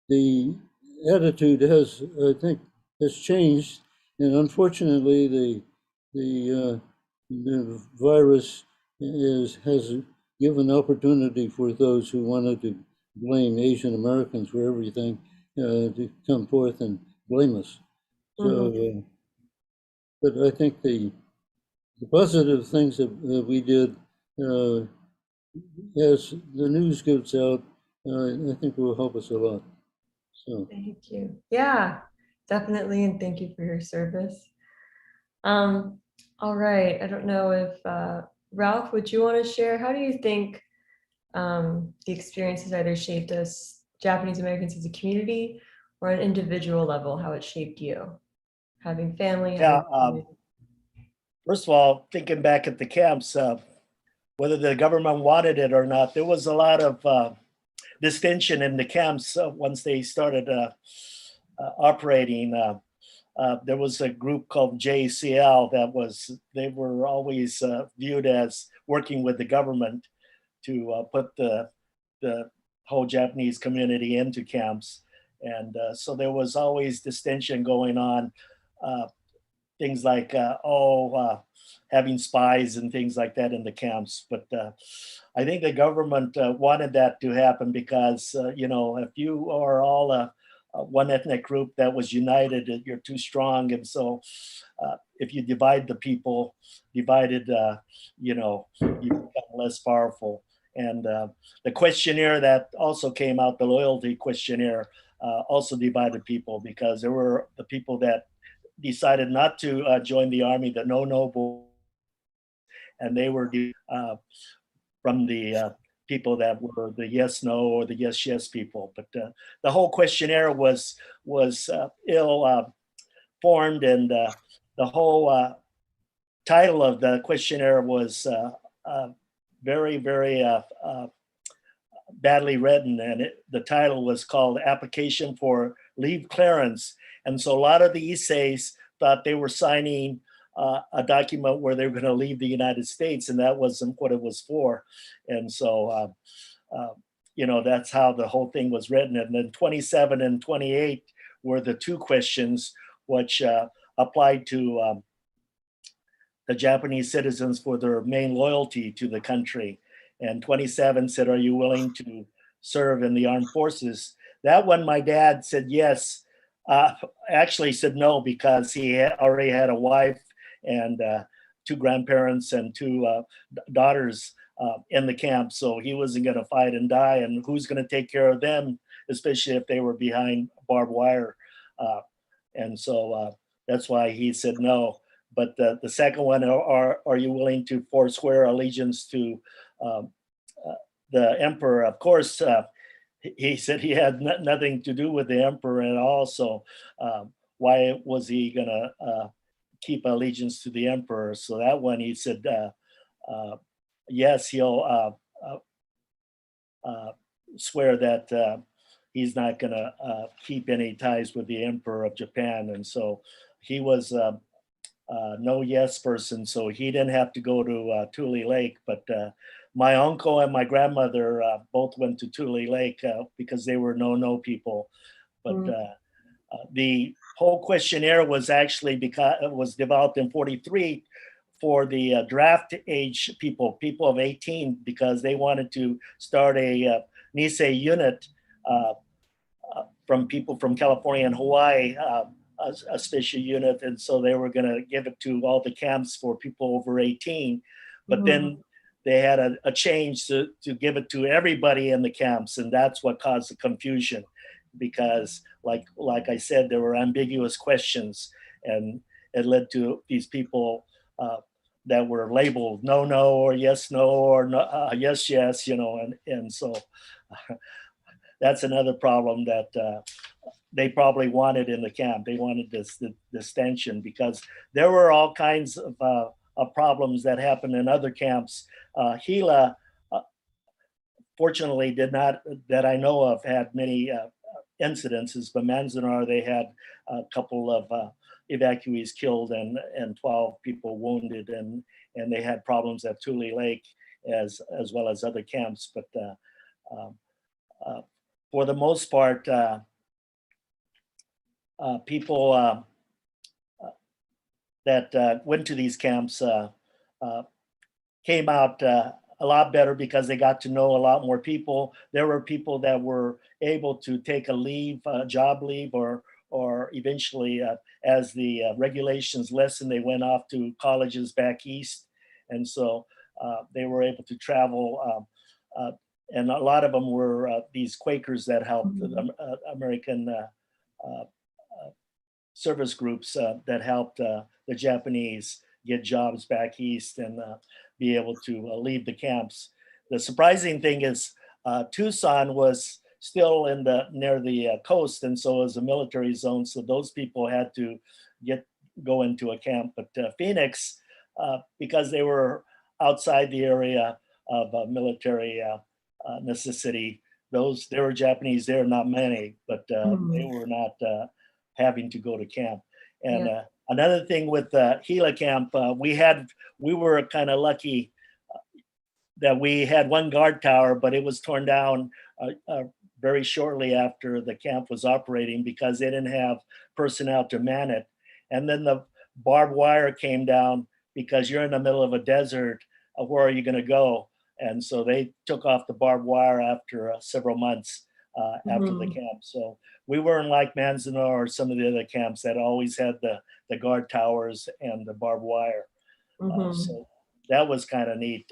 [SPEAKER 3] the attitude has changed, and unfortunately, the virus has given opportunity for those who wanted to blame Asian Americans for everything to come forth and blame us. So, but I think the positive things that we did, as the news gets out, I think will help us a lot. So
[SPEAKER 1] thank you. Yeah, definitely, and thank you for your service. All right, I don't know if Ralph, would you want to share? How do you think the experiences either shaped us, Japanese Americans as a community, or an individual level, how it shaped you? Having family,
[SPEAKER 2] Yeah.
[SPEAKER 1] having
[SPEAKER 2] First of all, thinking back at the camps, whether the government wanted it or not, there was a lot of distinction in the camps once they started operating. There was a group called JCL they were always viewed as working with the government to put the whole Japanese community into camps. And so there was always distinction going on. Things like, having spies and things like that in the camps. But I think the government wanted that to happen because, if you are all one ethnic group that was united, you're too strong. And so if you divide the people, you become less powerful. And the questionnaire that also came out, the loyalty questionnaire, also divided people because there were the people that decided not to join the army, the no-noble, and they were from the people that were the yes-no or the yes-yes people. But the whole questionnaire was ill formed, and the whole title of the questionnaire was very, very badly written, and the title was called Application for Leave Clearance. And so a lot of the essays thought they were signing a document where they were going to leave the United States, and that wasn't what it was for. And so, that's how the whole thing was written. And then 27 and 28 were the two questions which applied to the Japanese citizens for their main loyalty to the country. And 27 said, are you willing to serve in the armed forces? That one, my dad said yes. Actually said no because he already had a wife and two grandparents and two daughters in the camp. So he wasn't going to fight and die. And who's going to take care of them, especially if they were behind barbed wire? And so that's why he said no. But the second one, are you willing to forswear allegiance to the emperor? Of course, he said he had nothing to do with the emperor at all. So why was he going to keep allegiance to the emperor? So that one, he said, yes, he'll swear that he's not going to keep any ties with the emperor of Japan. And so he was no yes person, so he didn't have to go to Tule Lake. But my uncle and my grandmother both went to Tule Lake because they were no people. But the whole questionnaire was actually because it was developed in '43 for the draft age people of 18, because they wanted to start a Nisei unit from people from California and Hawaii, a special unit. And so they were going to give it to all the camps for people over 18. But then they had a change to give it to everybody in the camps. And that's what caused the confusion, because like I said, there were ambiguous questions, and it led to these people that were labeled no, or yes, no, or no, yes, you know, and so that's another problem that they probably wanted in the camp. They wanted this tension, because there were all kinds of problems that happened in other camps. Gila, fortunately, did not, that I know of, had many incidences, but Manzanar, they had a couple of evacuees killed and 12 people wounded, and they had problems at Tule Lake as well as other camps. But for the most part, people that went to these camps came out a lot better, because they got to know a lot more people. There were people that were able to take a leave, job leave, or eventually, as the regulations lessened, they went off to colleges back east. And so they were able to travel. And a lot of them were these Quakers that helped the American service groups that helped the Japanese get jobs back east and be able to leave the camps. The surprising thing is Tucson was still near the coast, and so it was a military zone. So those people had to go into a camp. But Phoenix, because they were outside the area of military necessity, there were Japanese there, not many, but they were not having to go to camp. And another thing with the Gila camp, we were kind of lucky that we had one guard tower, but it was torn down very shortly after the camp was operating, because they didn't have personnel to man it. And then the barbed wire came down, because you're in the middle of a desert. Where are you going to go? And so they took off the barbed wire after several months after the camp. So we weren't like Manzanar or some of the other camps that always had the guard towers and the barbed wire. So that was kind of neat,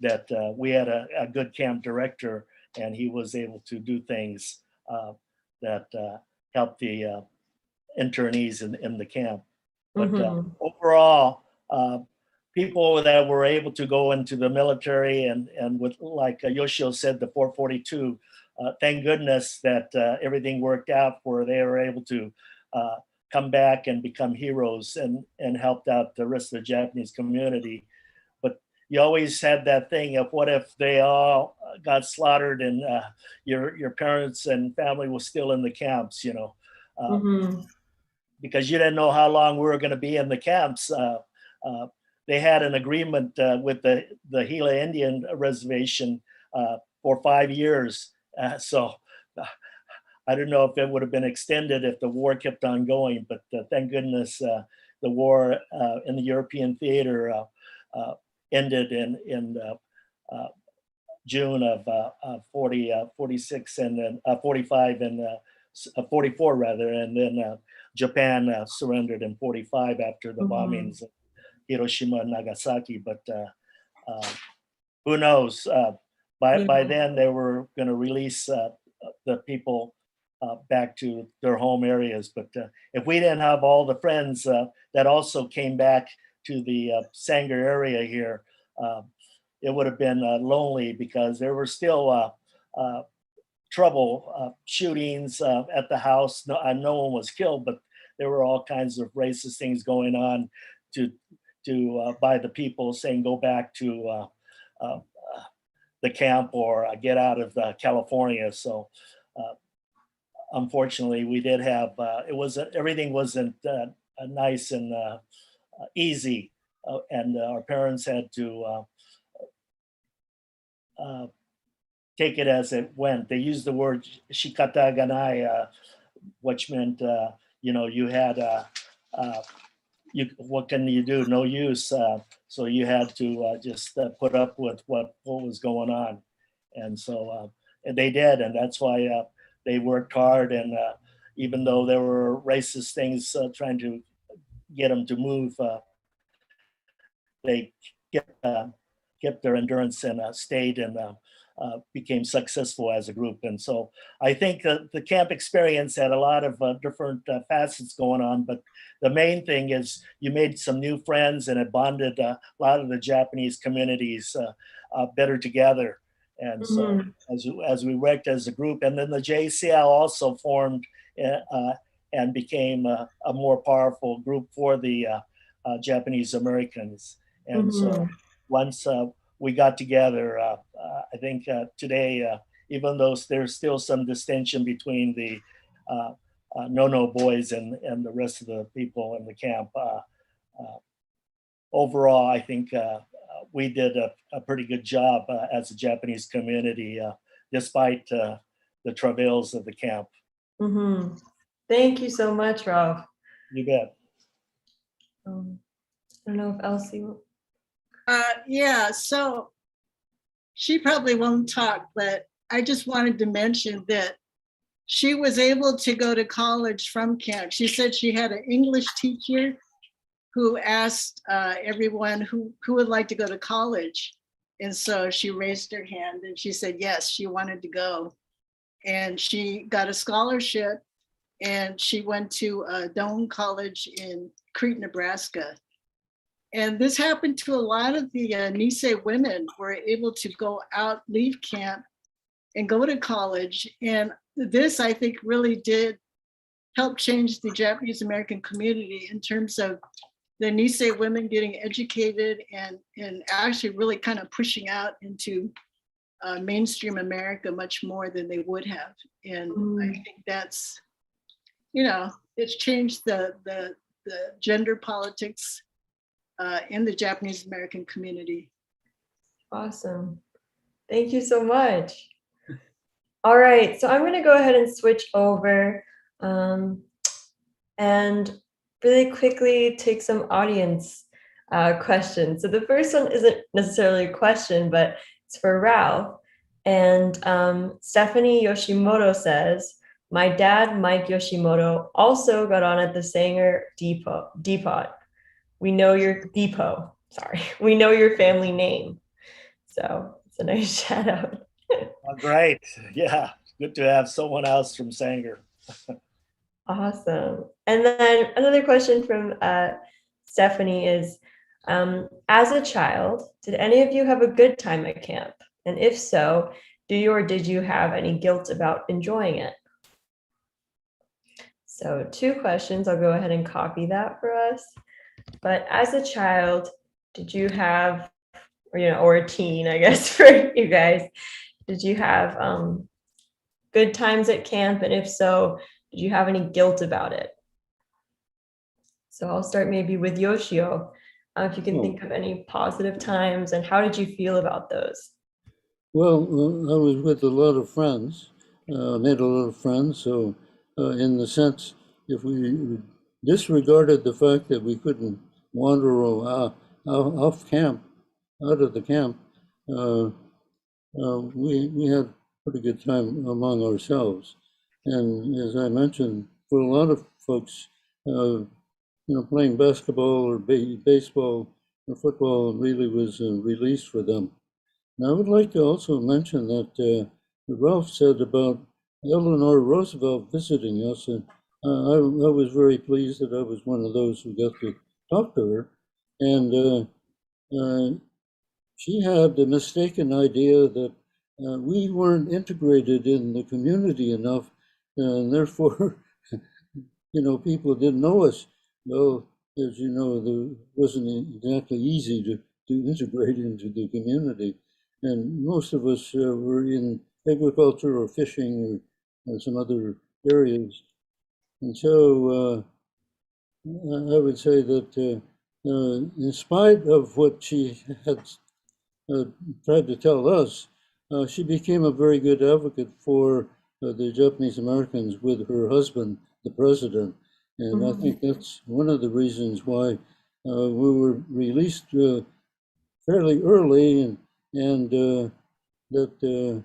[SPEAKER 2] that we had a good camp director, and he was able to do things that helped the internees in the camp. But overall, people that were able to go into the military and with, like Yoshio said, the 442, thank goodness that everything worked out where they were able to come back and become heroes and helped out the rest of the Japanese community. But you always had that thing of, what if they all got slaughtered and your parents and family was still in the camps, you know, because you didn't know how long we were going to be in the camps. They had an agreement with the Gila Indian Reservation for 5 years. So I don't know if it would have been extended if the war kept on going, but thank goodness the war in the European theater ended in June of 46 and then 45 and 44 rather, and then Japan surrendered in 45 after the bombings of Hiroshima and Nagasaki. But who knows? By
[SPEAKER 1] Yeah.
[SPEAKER 2] then, they were going to release the people back to their home areas. But if we didn't have all the friends that also came back to the Sanger area here, it would have been lonely, because there were still trouble, shootings at the house. No one was killed, but there were all kinds of racist things going on by the people saying, go back to the camp, or get out of California. So unfortunately, we did have, everything wasn't nice and easy. And our parents had to take it as it went. They used the word shikata ganai, which meant, you had, what can you do? No use. So you had to just put up with what was going on. And so and they did. And that's why they worked hard. And even though there were racist things trying to get them to move, they kept their endurance and stayed and became successful as a group. And so I think the camp experience had a lot of different facets going on, but the main thing is you made some new friends, and it bonded a lot of the Japanese communities better together. And so as we worked as a group, and then the JCL also formed and became a more powerful group for the Japanese Americans. And so once we got together, I think today, even though there's still some distinction between the no-no boys and the rest of the people in the camp, overall, I think we did a pretty good job as a Japanese community, despite the travails of the camp.
[SPEAKER 1] Thank you so much, Ralph.
[SPEAKER 2] You bet.
[SPEAKER 1] I don't know if Elsie will.
[SPEAKER 4] Yeah, so she probably won't talk, but I just wanted to mention that she was able to go to college from camp. She said she had an English teacher who asked everyone who would like to go to college. And so she raised her hand and she said, yes, she wanted to go. And she got a scholarship, and she went to Doane College in Crete, Nebraska. And this happened to a lot of the Nisei women were able to go out, leave camp, and go to college. And this, I think, really did help change the Japanese American community in terms of the Nisei women getting educated and actually really kind of pushing out into mainstream America much more than they would have. And I think that's, it's changed the gender politics in the Japanese American community.
[SPEAKER 1] Awesome. Thank you so much. All right, so I'm going to go ahead and switch over and really quickly take some audience questions. So the first one isn't necessarily a question, but it's for Ralph. And Stephanie Yoshimoto says, my dad, Mike Yoshimoto, also got on at the Sanger Depot. We know your depot. Sorry, we know your family name. So it's a nice shout out.
[SPEAKER 2] Oh, great. Yeah, good to have someone else from Sanger.
[SPEAKER 1] Awesome. And then another question from Stephanie is, as a child, did any of you have a good time at camp? And if so, did you have any guilt about enjoying it? So 2 questions. I'll go ahead and copy that for us. But as a child, did you have, or a teen, I guess, for you guys, did you have good times at camp? And if so, did you have any guilt about it? So I'll start maybe with Yoshio. If you can think of any positive times, and how did you feel about those?
[SPEAKER 3] Well, I was with a lot of friends, made a lot of friends. So in the sense, if we disregarded the fact that we couldn't wander off camp, out of the camp, we had pretty good time among ourselves. And as I mentioned, for a lot of folks, playing basketball or baseball or football really was a release for them. I would like to also mention that Ralph said about Eleanor Roosevelt visiting us, and I was very pleased that I was one of those who got to talk to her. And she had the mistaken idea that we weren't integrated in the community enough, and therefore, people didn't know us. Well, as you know, it wasn't exactly easy to integrate into the community. And most of us were in agriculture or fishing or some other areas. And so I would say that in spite of what she had tried to tell us, she became a very good advocate for the Japanese Americans with her husband, the president. And I think that's one of the reasons why we were released fairly early, and that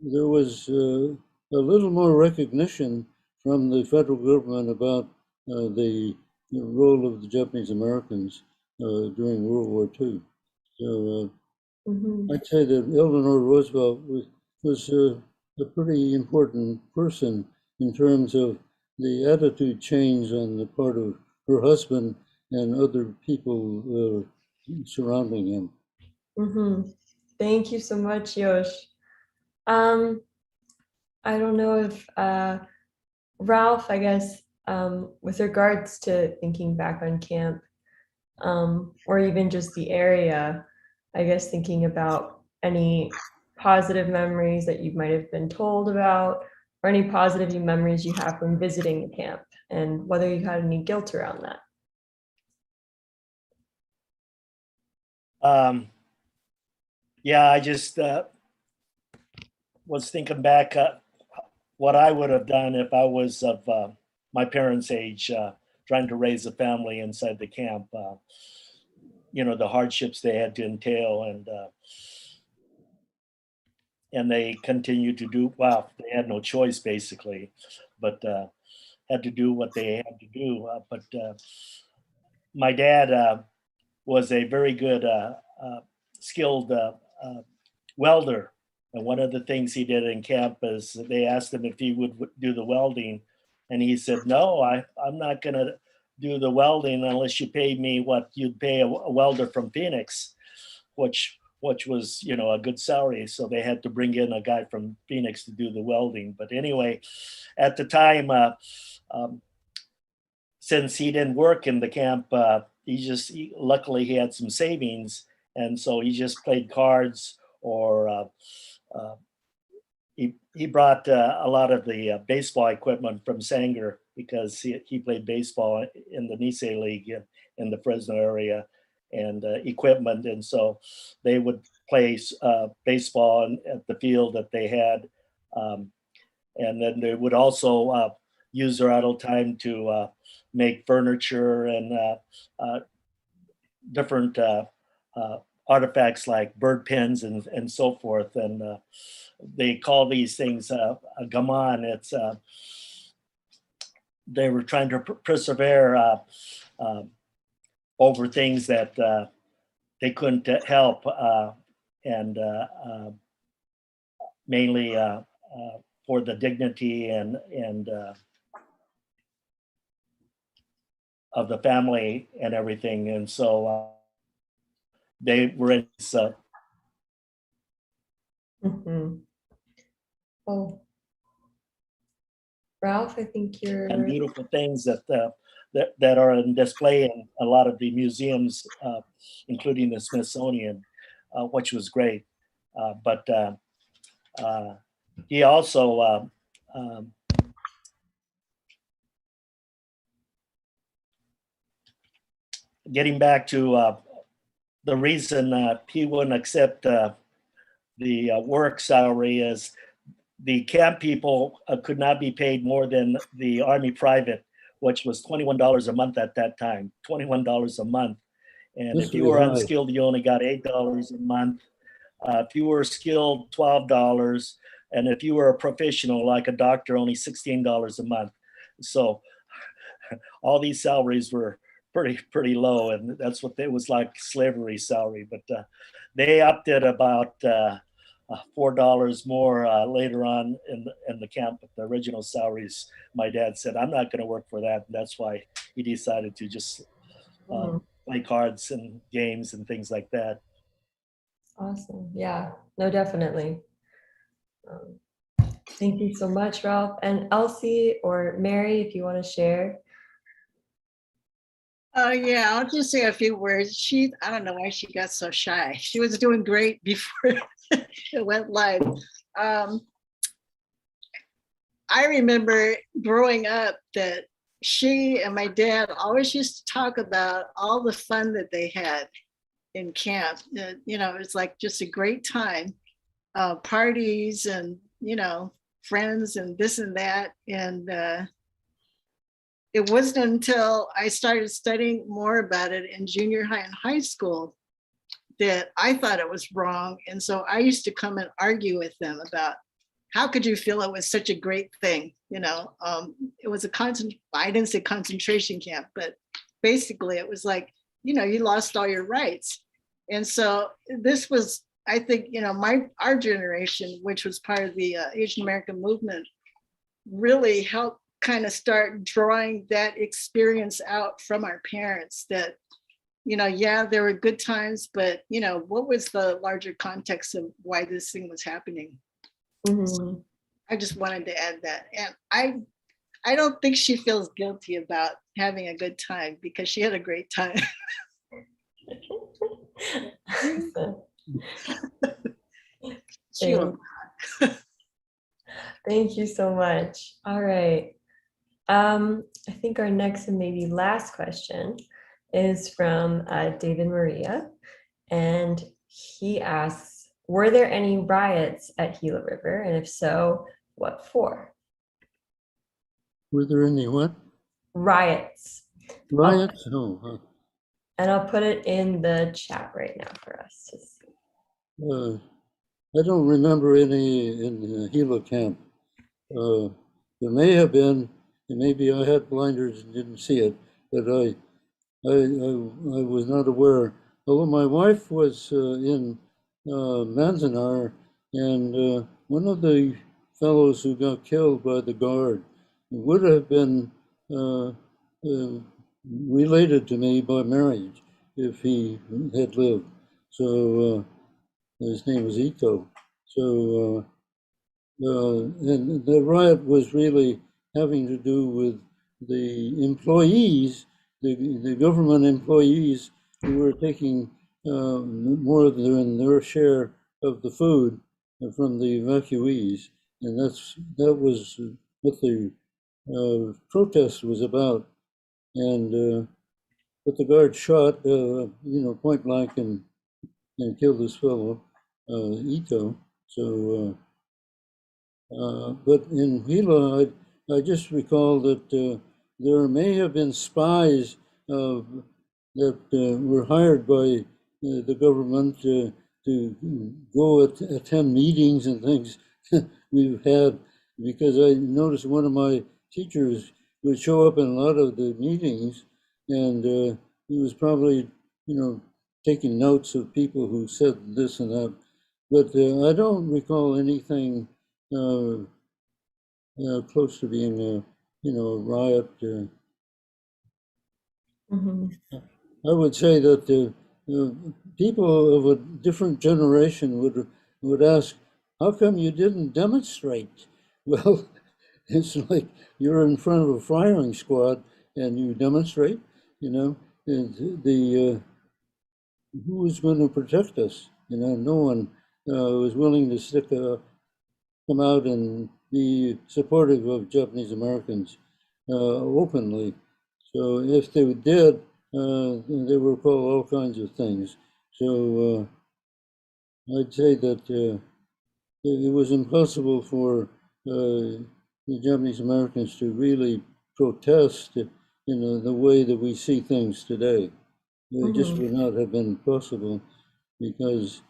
[SPEAKER 3] there was a little more recognition from the federal government about the role of the Japanese Americans during World War II. So I'd say that Eleanor Roosevelt was a pretty important person in terms of the attitude change on the part of her husband and other people surrounding him.
[SPEAKER 1] Thank you so much, Yosh. I don't know if Ralph, I guess, with regards to thinking back on camp, or even just the area, I guess thinking about any positive memories that you might have been told about, or any positive memories you have from visiting the camp, and whether you had any guilt around that.
[SPEAKER 2] Yeah, I just was thinking back what I would have done if I was of my parents' age, trying to raise a family inside the camp. The hardships they had to entail, and they continued to do. Well, they had no choice basically, but had to do what they had to do. But my dad was a very good, skilled welder. And one of the things he did in camp is they asked him if he would do the welding. And he said, no, I'm not going to do the welding unless you pay me what you'd pay a welder from Phoenix, which was, a good salary. So they had to bring in a guy from Phoenix to do the welding. But anyway, at the time, since he didn't work in the camp, luckily he had some savings. And so he just played cards, or he brought a lot of the baseball equipment from Sanger, because he played baseball in the Nisei League in the Fresno area, and equipment. And so they would play baseball at the field that they had. And then they would also use their idle time to make furniture and different artifacts like bird pens and so forth. And they call these things a gaman. It's they were trying to persevere over things that they couldn't help, and mainly for the dignity and of the family and everything. And so they were in this,
[SPEAKER 1] Oh, Ralph, I think you're.
[SPEAKER 2] And beautiful things that are on display in a lot of the museums, including the Smithsonian, which was great. But he also getting back to the reason he wouldn't accept the work salary is the camp people could not be paid more than the Army private, which was $21 a month at that time, $21 a month. And if you were unskilled, you only got $8 a month. If you were skilled, $12. And if you were a professional, like a doctor, only $16 a month. So all these salaries were pretty low, and that's what it was like slavery salary. But they upped it about $4 more later on in the camp. But the original salaries, my dad said, I'm not going to work for that, and that's why he decided to just play cards and games and things like that.
[SPEAKER 1] Awesome. Yeah, no, definitely. Thank you so much, Ralph. And Elsie or Mary, if you want to share.
[SPEAKER 4] Yeah, I'll just say a few words. I don't know why she got so shy. She was doing great before it went live. I remember growing up that she and my dad always used to talk about all the fun that they had in camp. You know, it was like just a great time, parties and, you know, friends and this and that. And it wasn't until I started studying more about it in junior high and high school that I thought it was wrong. And so I used to come and argue with them about how could you feel it was such a great thing? You know, it was I didn't say concentration camp, but basically it was like, you know, you lost all your rights. And so this was, I think, you know, our generation, which was part of the Asian American movement, really helped kind of start drawing that experience out from our parents that, you know, yeah, there were good times, but, you know, what was the larger context of why this thing was happening? So I just wanted to add that. And I don't think she feels guilty about having a good time because she had a great time.
[SPEAKER 1] Thank, thank you so much. All right. I think our next and maybe last question is from David Maria. And he asks, were there any riots at Gila River? And if so, what for?
[SPEAKER 3] Were there any what?
[SPEAKER 1] Riots.
[SPEAKER 3] Riots? No.
[SPEAKER 1] And I'll put it in the chat right now for us to see.
[SPEAKER 3] I don't remember any in the Gila camp. There may have been, and maybe I had blinders and didn't see it, but I was not aware. Although my wife was in Manzanar, and one of the fellows who got killed by the guard would have been related to me by marriage if he had lived. So his name was Ito. So and the riot was really having to do with the employees, the government employees who were taking more than their share of the food from the evacuees, and that was what the protest was about. And but the guard shot, you know, point blank and killed this fellow, Ito. So. But in Gila, I just recall that there may have been spies that were hired by the government to go attend meetings and things we've had, because I noticed one of my teachers would show up in a lot of the meetings, and he was probably, you know, taking notes of people who said this and that. But I don't recall anything close to being a, you know, a riot. I would say that people of a different generation would ask, "How come you didn't demonstrate?" Well, it's like you're in front of a firing squad and you demonstrate. You know, and who is going to protect us? You know, no one was willing to come out and be supportive of Japanese Americans openly. So if they did, they were called all kinds of things. So I'd say that it was impossible for the Japanese Americans to really protest in the way that we see things today. It just would not have been possible, because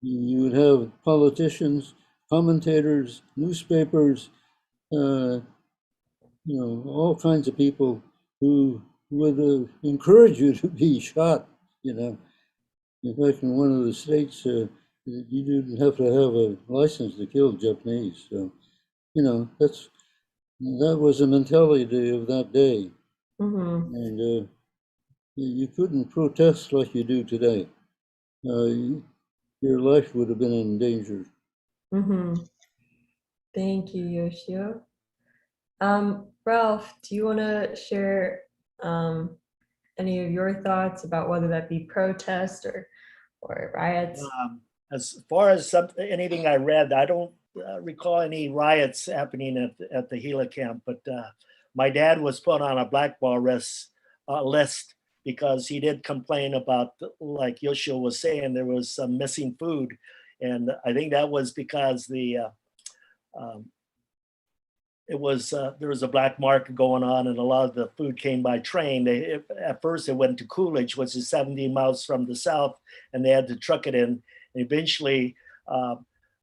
[SPEAKER 3] you would have politicians, commentators, newspapers, you know, all kinds of people who would encourage you to be shot, you know. In fact, in one of the states, you didn't have to have a license to kill Japanese. So, you know, that was the mentality of that day.
[SPEAKER 1] Mm-hmm.
[SPEAKER 3] And you couldn't protest like you do today. Your life would have been in danger.
[SPEAKER 1] Mm-hmm. Thank you, Yoshio. Ralph, do you want to share any of your thoughts about whether that be protest or riots?
[SPEAKER 2] As far as anything I read, I don't recall any riots happening at the Gila camp, but my dad was put on a blackball list because he did complain about, like Yoshio was saying, there was some missing food. And I think that was because there was a black market going on, and a lot of the food came by train. At first it went to Coolidge, which is 17 miles from the south, and they had to truck it in. And eventually,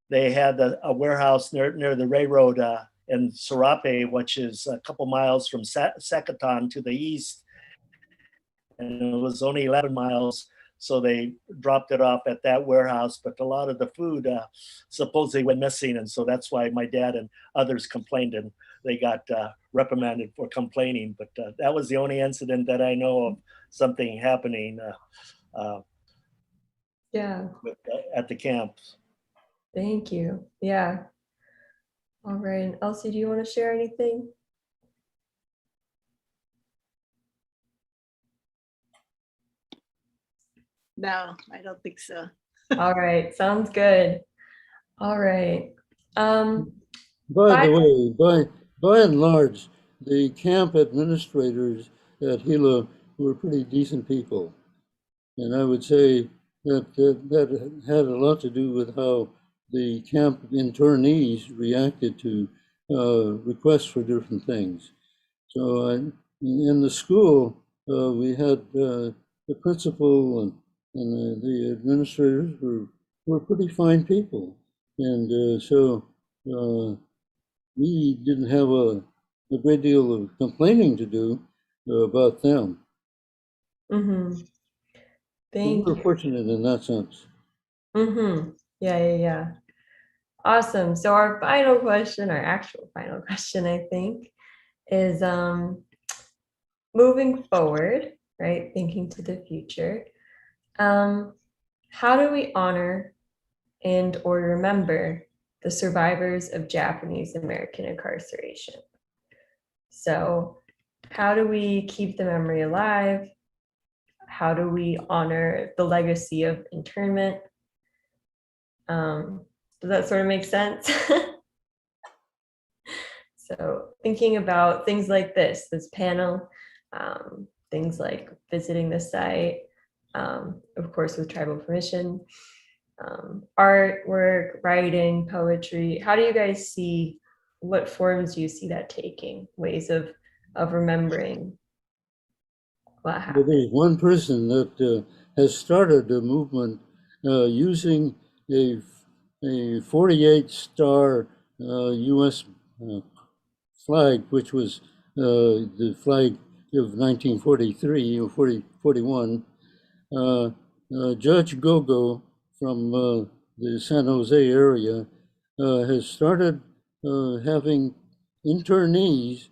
[SPEAKER 2] they had a warehouse near the railroad in Serape, which is a couple miles from Secatan to the east, and it was only 11 miles. So they dropped it off at that warehouse, but a lot of the food supposedly went missing. And so that's why my dad and others complained, and they got reprimanded for complaining. But that was the only incident that I know of something happening at the camp.
[SPEAKER 1] Thank you. Yeah. All right. And Elsie, do you want to share anything?
[SPEAKER 4] No, I don't think so.
[SPEAKER 1] All right. Sounds good. All right.
[SPEAKER 3] By the way, by and large, the camp administrators at Gila were pretty decent people. And I would say that had a lot to do with how the camp internees reacted to requests for different things. So in the school, we had the principal and the administrators were pretty fine people. And so we didn't have a great deal of complaining to do about them.
[SPEAKER 1] Mm-hmm. Thank
[SPEAKER 3] We were
[SPEAKER 1] you.
[SPEAKER 3] fortunate in that sense.
[SPEAKER 1] Mm-hmm. Yeah. Awesome. So our final question, our actual final question, I think, is moving forward, right? Thinking to the future. How do we honor and or remember the survivors of Japanese American incarceration? So how do we keep the memory alive? How do we honor the legacy of internment? Does that sort of make sense? So thinking about things like this panel, things like visiting the site, of course with tribal permission, artwork, writing, poetry. How do you guys see, what forms do you see that taking, ways of remembering what happened?
[SPEAKER 3] Well, there's one person that has started a movement using a 48-star U.S. flag, which was the flag of 1943 or 41. Judge Gogo from the San Jose area has started having internees,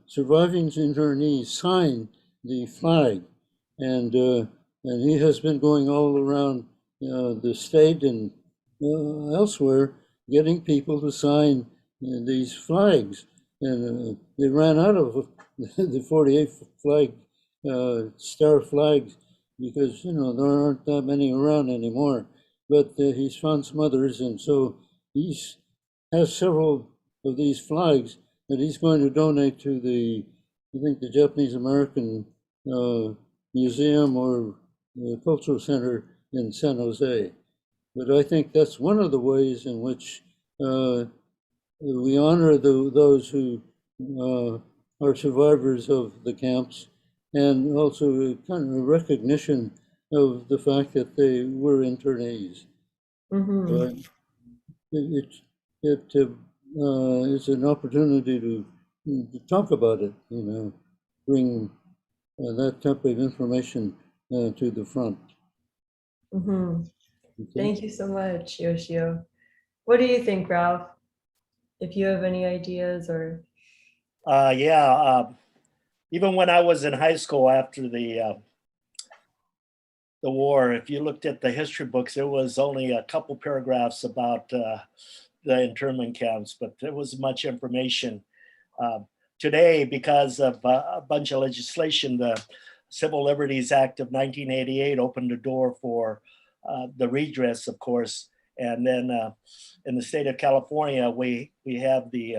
[SPEAKER 3] surviving internees, sign the flag, and he has been going all around the state and elsewhere, getting people to sign these flags. And they ran out of the 48 flag star flags because there aren't that many around anymore. But he's found some others, and so he has several of these flags that he's going to donate to I think the Japanese American Museum or Cultural Center in San Jose. But I think that's one of the ways in which we honor those who are survivors of the camps, and also kind of a recognition of the fact that they were internees.
[SPEAKER 1] Mm-hmm.
[SPEAKER 3] It's an opportunity to talk about it, bring that type of information to the front.
[SPEAKER 1] Mm-hmm.
[SPEAKER 3] Okay?
[SPEAKER 1] Thank you so much, Yoshio. What do you think, Ralph? If you have any ideas or
[SPEAKER 2] Even when I was in high school after the war, if you looked at the history books, there was only a couple paragraphs about the internment camps, but there was much information. Today, because of a bunch of legislation, the Civil Liberties Act of 1988 opened the door for the redress, of course. And then in the state of California, we have the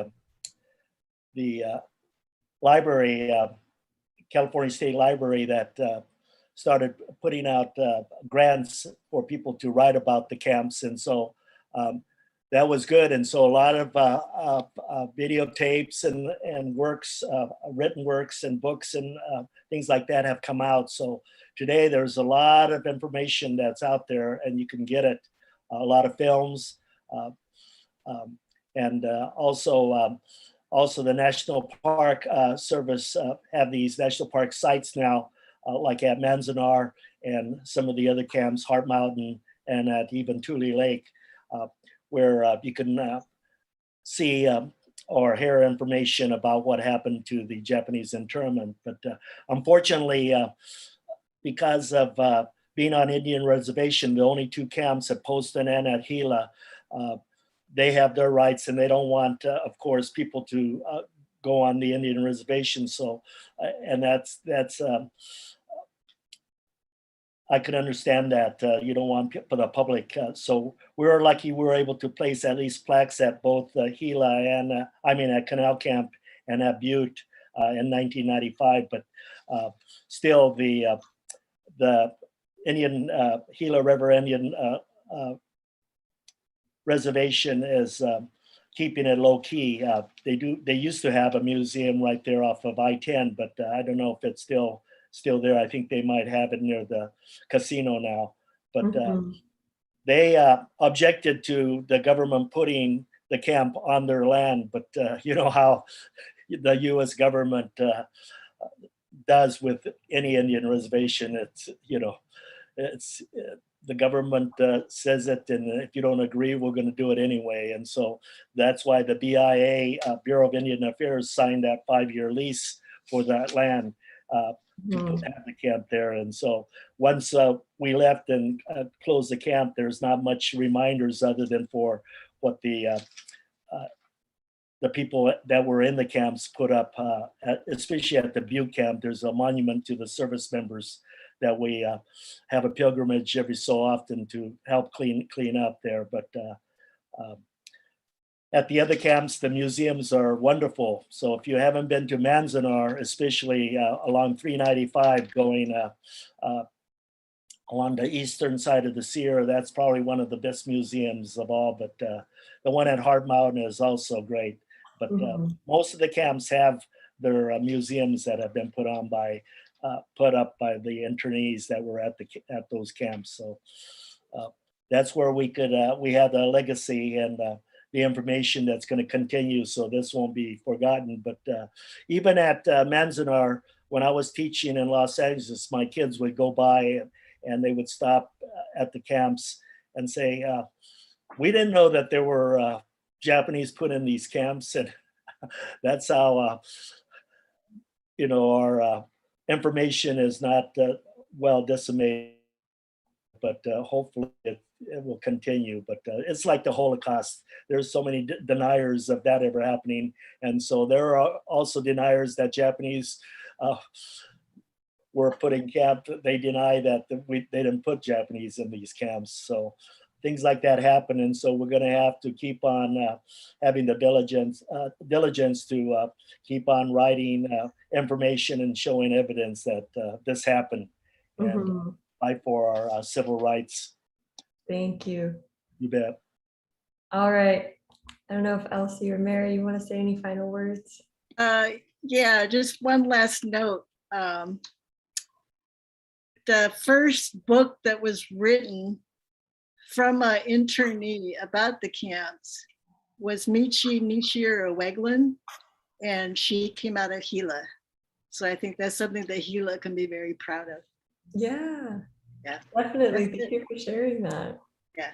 [SPEAKER 2] library, California State Library, that started putting out grants for people to write about the camps. And so that was good. And so a lot of videotapes and works, written works and books and things like that have come out. So today there's a lot of information that's out there and you can get it. A lot of films and also the National Park Service have these national park sites now, like at Manzanar and some of the other camps, Heart Mountain and at even Tule Lake, where you can see or hear information about what happened to the Japanese internment. But unfortunately, because of being on Indian reservation, the only two camps at Poston and at Gila, they have their rights and they don't want, of course, people to go on the Indian reservation. So, and that's I could understand that you don't want for the public. So we were lucky we were able to place at least plaques at both Gila and at Canal Camp and at Butte in 1995. But still, the Indian Gila River Indian reservation is keeping it low key. They used to have a museum right there off of I-10, but I don't know if it's still there. I think they might have it near the casino now. But they objected to the government putting the camp on their land. But you know how the U.S. government does with any Indian reservation. It's the government says it, and if you don't agree, we're going to do it anyway. And so that's why the BIA, Bureau of Indian Affairs, signed that 5-year lease for that land to have the camp there. And so once we left and closed the camp, there's not much reminders other than for what the people that were in the camps put up, especially at the Butte camp. There's a monument to the service members that we have a pilgrimage every so often to help clean up there. But at the other camps, the museums are wonderful. So if you haven't been to Manzanar, especially along 395 going along the eastern side of the Sierra, that's probably one of the best museums of all. But the one at Heart Mountain is also great. But most of the camps have their museums that have been put up by the internees that were at those camps. So that's where we have the legacy and the information that's going to continue. So this won't be forgotten. But even at Manzanar, when I was teaching in Los Angeles, my kids would go by and they would stop at the camps and say, we didn't know that there were Japanese put in these camps. And that's how, our information is not well disseminated, but hopefully it will continue. But it's like the Holocaust. There's so many deniers of that ever happening. And so there are also deniers that Japanese were put in camp. They deny that they didn't put Japanese in these camps. So things like that happen. And so we're going to have to keep on having the diligence to keep on writing information and showing evidence that this happened and fight for our civil rights.
[SPEAKER 1] Thank you.
[SPEAKER 2] You bet.
[SPEAKER 1] All right. I don't know if Elsie or Mary, you want to say any final words?
[SPEAKER 4] Yeah, just one last note. The first book that was written from an internee about the camps was Michi Nishiro Weglin, and she came out of Gila. So I think that's something that Gila can be very proud of.
[SPEAKER 1] Yeah,
[SPEAKER 4] Yeah.
[SPEAKER 1] definitely.
[SPEAKER 4] That's
[SPEAKER 1] Thank you for sharing that.
[SPEAKER 4] Yeah.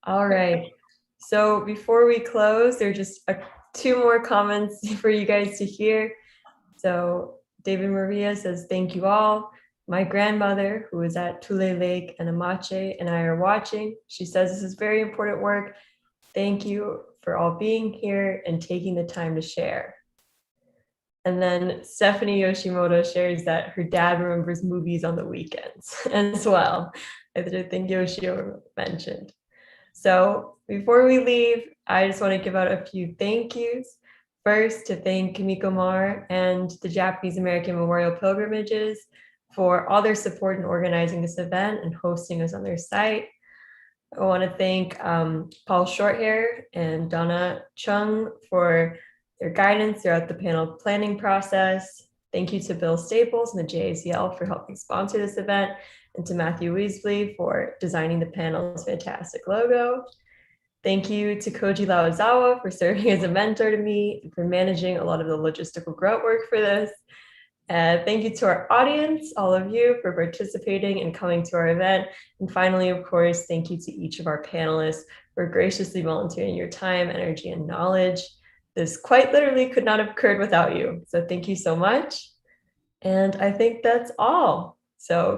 [SPEAKER 1] All right. So before we close, there are just two more comments for you guys to hear. So David Maria says, thank you all. My grandmother, who is at Tule Lake and Amache, and I are watching. She says this is very important work. Thank you for all being here and taking the time to share. And then Stephanie Yoshimoto shares that her dad remembers movies on the weekends as well, as I think Yoshio mentioned. So before we leave, I just want to give out a few thank yous. First, to thank Kimiko Mar and the Japanese American Memorial Pilgrimages for all their support in organizing this event and hosting us on their site. I want to thank Paul Shorthair and Donna Chung for their guidance throughout the panel planning process. Thank you to Bill Staples and the JACL for helping sponsor this event, and to Matthew Weasley for designing the panel's fantastic logo. Thank you to Koji Laozawa for serving as a mentor to me and for managing a lot of the logistical groundwork for this. Thank you to our audience, all of you, for participating and coming to our event. And finally, of course, thank you to each of our panelists for graciously volunteering your time, energy, and knowledge. This quite literally could not have occurred without you. So thank you so much. And I think that's all. So